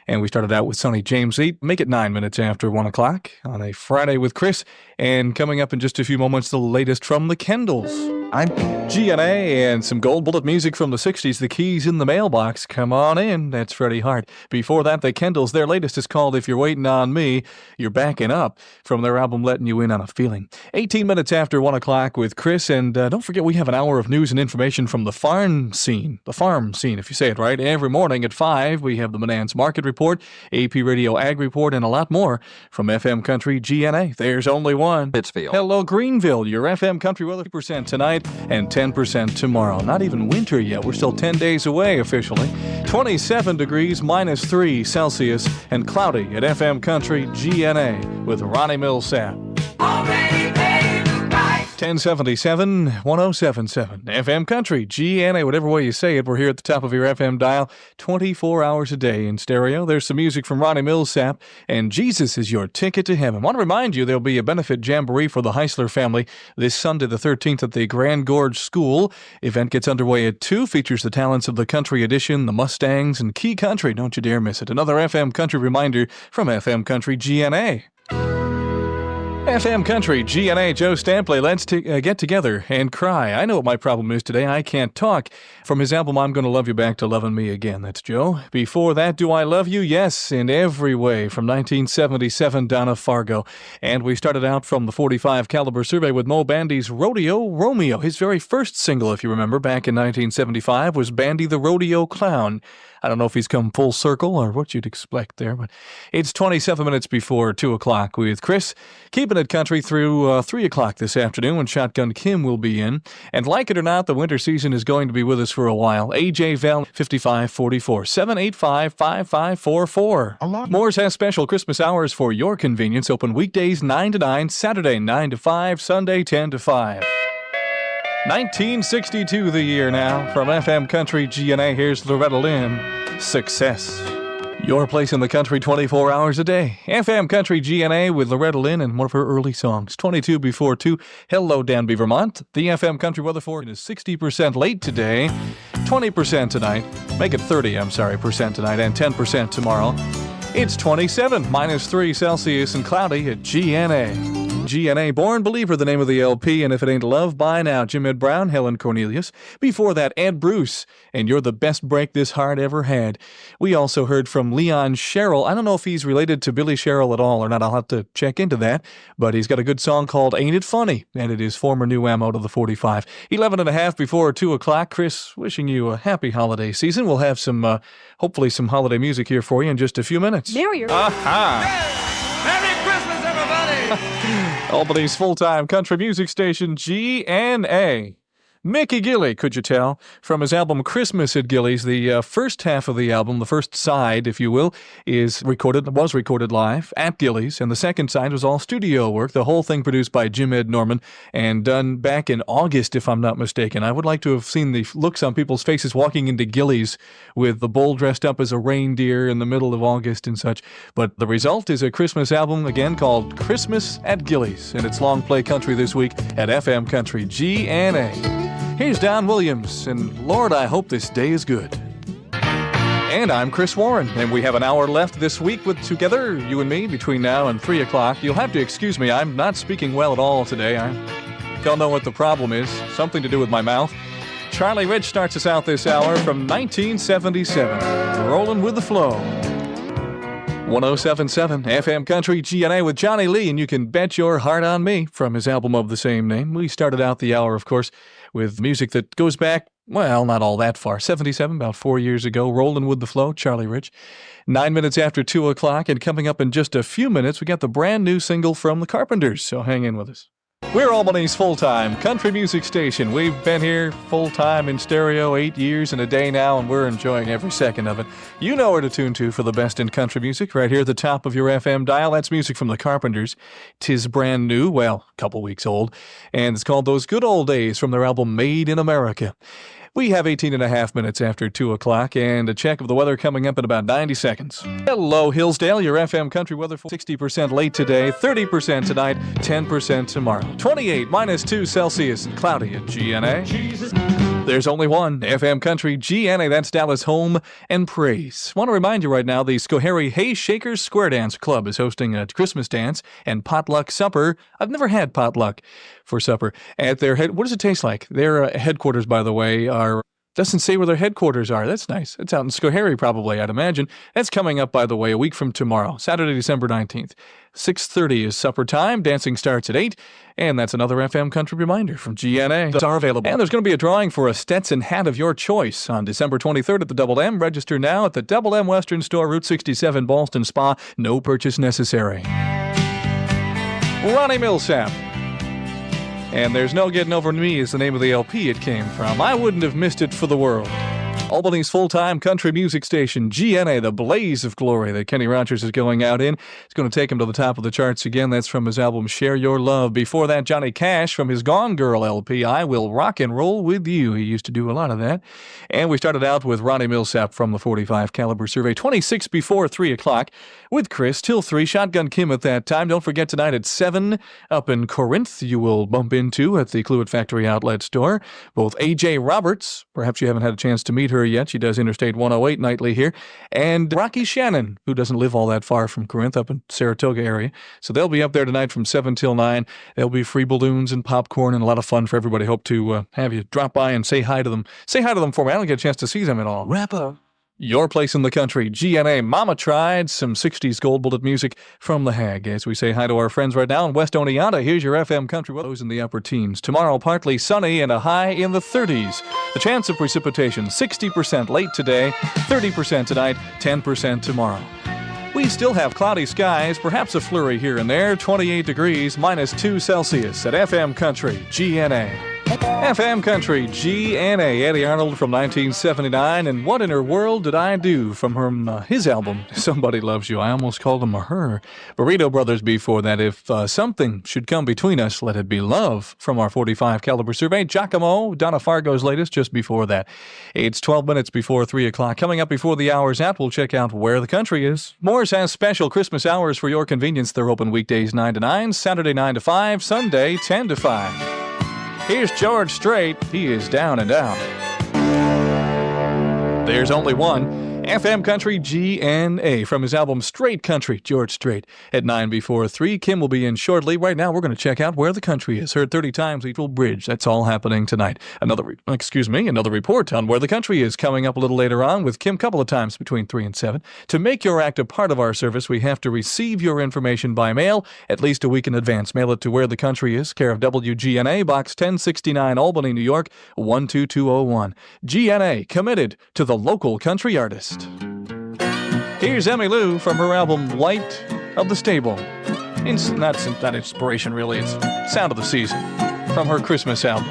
And we started out with Sonny James. Make it 9 minutes after 1 o'clock on a Friday with Chris. And coming up in just a few moments, the latest from the Kendalls. I'm GNA and some gold bullet music from the 60s. The Keys in the Mailbox. Come on in. That's Freddie Hart. Before that, the Kendalls. Their latest is called If You're Waiting on Me, You're Backing Up, from their album Letting You In on a Feeling. 18 minutes after 1 o'clock with Chris. And don't forget, we have an hour of news and information from the farm scene. The farm scene, if you say it right. Every morning at 5, we have the Menands Market Report, AP Radio Ag Report, and a lot more from FM Country GNA. There's only one. Pittsfield. Hello, Greenville. Your FM Country weather 50% tonight and 10% tomorrow. Not even winter yet. We're still 10 days away officially. 27 degrees, -3 Celsius, and cloudy at FM Country GNA with Ronnie Millsap. 1077 1077 FM Country GNA, whatever way you say it. We're here at the top of your FM dial 24 hours a day in stereo. There's some music from Ronnie Millsap, and Jesus is your ticket to heaven. I want to remind you there'll be a benefit jamboree for the Heisler family this Sunday the 13th at the Grand Gorge School. Event gets underway at 2, features the talents of the Country Edition, the Mustangs, and Key Country. Don't you dare miss it. Another FM Country reminder from FM Country GNA. FM Country, GNA, Joe Stampley, let's get together and cry. I know what my problem is today. I can't talk. From his album, I'm Gonna Love You Back to Loving Me Again. That's Joe. Before that, Do I Love You? Yes, in every way. From 1977, Donna Fargo. And we started out from the 45 caliber survey with Mo Bandy's Rodeo Romeo. His very first single, if you remember, back in 1975 was Bandy the Rodeo Clown. I don't know if he's come full circle or what you'd expect there, but it's 27 minutes before 2 o'clock with Chris, keeping it country through 3 o'clock this afternoon when Shotgun Kim will be in. And like it or not, the winter season is going to be with us for a while. AJ Val, 5544, 785-5544. Moore's has special Christmas hours for your convenience, open weekdays 9 to 9, Saturday 9 to 5, Sunday 10 to 5. 1962 the year now. From FM Country GNA, here's Loretta Lynn, Success. Your place in the country 24 hours a day. FM Country GNA with Loretta Lynn and one of her early songs. 22 before 2. Hello, Danby, Vermont. The FM Country weather forecast is 60% late today, 20% tonight. Make it 30% tonight, and 10% tomorrow. It's 27, -3 Celsius and cloudy at GNA. GNA, Born Believer, the name of the LP, and If It Ain't Love by Now, Jim Ed Brown, Helen Cornelius. Before that, Ed Bruce, and You're the Best Break This Heart Ever Had. We also heard from Leon Sherrill. I don't know if he's related to Billy Sherrill at all or not. I'll have to check into that, but he's got a good song called Ain't It Funny, and it is former new ammo to the 45. 11 and a half before 2 o'clock. Chris, wishing you a happy holiday season. We'll have some, hopefully some holiday music here for you in just a few minutes. Merry Christmas, everybody! Albany's full-time country music station, GNA. Mickey Gilley, could you tell? From his album Christmas at Gilley's, the first half of the album, the first side, if you will, was recorded live at Gilley's, and the second side was all studio work, the whole thing produced by Jim Ed Norman and done back in August, if I'm not mistaken. I would like to have seen the looks on people's faces walking into Gilley's with the bull dressed up as a reindeer in the middle of August and such. But the result is a Christmas album, again, called Christmas at Gilley's, and it's long play country this week at FM Country GNA. Here's Don Williams, and Lord, I hope this day is good. And I'm Chris Warren, and we have an hour left this week with together, you and me, between now and 3 o'clock. You'll have to excuse me, I'm not speaking well at all today. I don't know what the problem is. Something to do with my mouth. Charlie Rich starts us out this hour from 1977. Rolling with the flow. 1077 FM Country GNA with Johnny Lee, and you can bet your heart on me from his album of the same name. We started out the hour, of course, with music that goes back, well, not all that far. 77, about 4 years ago. Rolling with the Flow, Charlie Rich. 9 minutes after 2 o'clock, and coming up in just a few minutes, we got the brand new single from the Carpenters, so hang in with us. We're Albany's full-time country music station. We've been here full-time in stereo 8 years and a day now, and we're enjoying every second of it. You know where to tune to for the best in country music, right here at the top of your FM dial. That's music from the Carpenters. 'Tis brand new, well, a couple weeks old, and it's called Those Good Old Days from their album Made in America. We have 18 and a half minutes after 2 o'clock, and a check of the weather coming up in about 90 seconds. Hello, Hillsdale, your FM country weather for 60% late today, 30% tonight, 10% tomorrow. 28, -2 Celsius and cloudy at GNA. There's only one FM Country GNA, that's Dallas Home and Praise. Want to remind you right now, the Schoharie Hay Shakers Square Dance Club is hosting a Christmas dance and potluck supper. I've never had potluck for supper at their head. What does it taste like? Their headquarters, by the way, doesn't say where their headquarters are. That's nice. It's out in Schoharie, probably, I'd imagine. That's coming up, by the way, a week from tomorrow, Saturday, December 19th. 6:30 is supper time. Dancing starts at 8. And that's another FM Country reminder from GNA. Those are available. And there's going to be a drawing for a Stetson hat of your choice on December 23rd at the Double M. Register now at the Double M Western Store, Route 67, Ballston Spa. No purchase necessary. Ronnie Millsap. And There's No Getting Over Me is the name of the LP it came from. I wouldn't have missed it for the world. Albany's full-time country music station, GNA, the blaze of glory that Kenny Rogers is going out in. It's going to take him to the top of the charts again. That's from his album Share Your Love. Before that, Johnny Cash from his Gone Girl LP, I Will Rock and Roll With You. He used to do a lot of that. And we started out with Ronnie Millsap from the 45 caliber survey, 26 before 3 o'clock with Chris till 3. Shotgun Kim at that time. Don't forget tonight at 7 up in Corinth, you will bump into at the Cluett Factory Outlet Store both A.J. Roberts. Perhaps you haven't had a chance to meet her her yet. She does Interstate 108 nightly here. And Rocky Shannon, who doesn't live all that far from Corinth, up in Saratoga area. So they'll be up there tonight from 7 till 9. There'll be free balloons and popcorn and a lot of fun for everybody. Hope to have you drop by and say hi to them. Say hi to them for me. I don't get a chance to see them at all. Wrap up. Your place in the country, GNA. Mama Tried, some 60s gold bullet music from The Hag. As we say hi to our friends right now in West Oneonta, here's your FM country weather. Those in the upper teens. Tomorrow, partly sunny and a high in the 30s. The chance of precipitation, 60% late today, 30% tonight, 10% tomorrow. We still have cloudy skies, perhaps a flurry here and there, 28 degrees, -2 Celsius at FM Country, GNA. FM Country, GNA, Eddie Arnold from 1979, and What in Her World Did I Do from his album, Somebody Loves You. I almost called him a her. Burrito Brothers before that. If something should come between us, let it be love from our 45 caliber survey. Giacomo, Donna Fargo's latest, just before that. It's 12 minutes before 3 o'clock. Coming up before the hour's out, we'll check out where the country is. Moore's has special Christmas hours for your convenience. They're open weekdays 9 to 9, Saturday 9 to 5, Sunday 10 to 5. Here's George Strait. He is down and out. There's only one. FM Country, GNA, from his album Straight Country, George Strait, at 9 before 3. Kim will be in shortly. Right now, we're going to check out where the country is. Heard 30 times, Eagle Bridge. That's all happening tonight. Another report on where the country is coming up a little later on with Kim, couple of times between 3 and 7. To make your act a part of our service, we have to receive your information by mail at least a week in advance. Mail it to Where the Country Is, care of WGNA, Box 1069, Albany, New York, 12201. GNA, committed to the local country artist. Here's Emmylou from her album Light of the Stable. It's not inspiration, really. It's Sound of the Season from her Christmas album.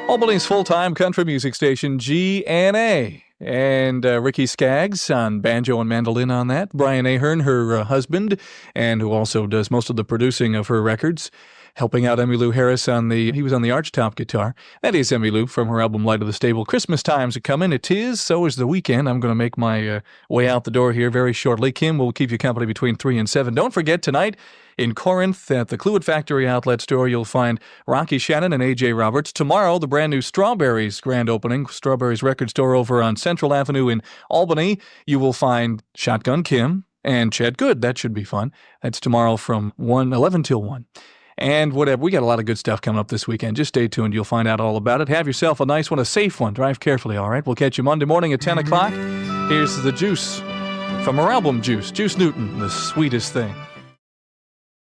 Albany's full-time country music station, GNA. And Ricky Skaggs on banjo and mandolin on that. Brian Ahern, her husband, and who also does most of the producing of her records. Helping out Emmylou Harris he was on the archtop guitar. That is Emmylou from her album Light of the Stable. Christmas time's coming. It is. So is the weekend. I'm going to make my way out the door here very shortly. Kim will keep you company between 3 and 7. Don't forget, tonight in Corinth at the Cluid Factory Outlet Store, you'll find Rocky Shannon and A.J. Roberts. Tomorrow, the brand new Strawberries grand opening. Strawberries record store over on Central Avenue in Albany. You will find Shotgun Kim and Chet Good. That should be fun. That's tomorrow from 11 till 1. And whatever, we got a lot of good stuff coming up this weekend. Just stay tuned. You'll find out all about it. Have yourself a nice one, a safe one. Drive carefully, all right? We'll catch you Monday morning at 10 o'clock. Here's The Juice from her album Juice. Juice Newton, The Sweetest Thing.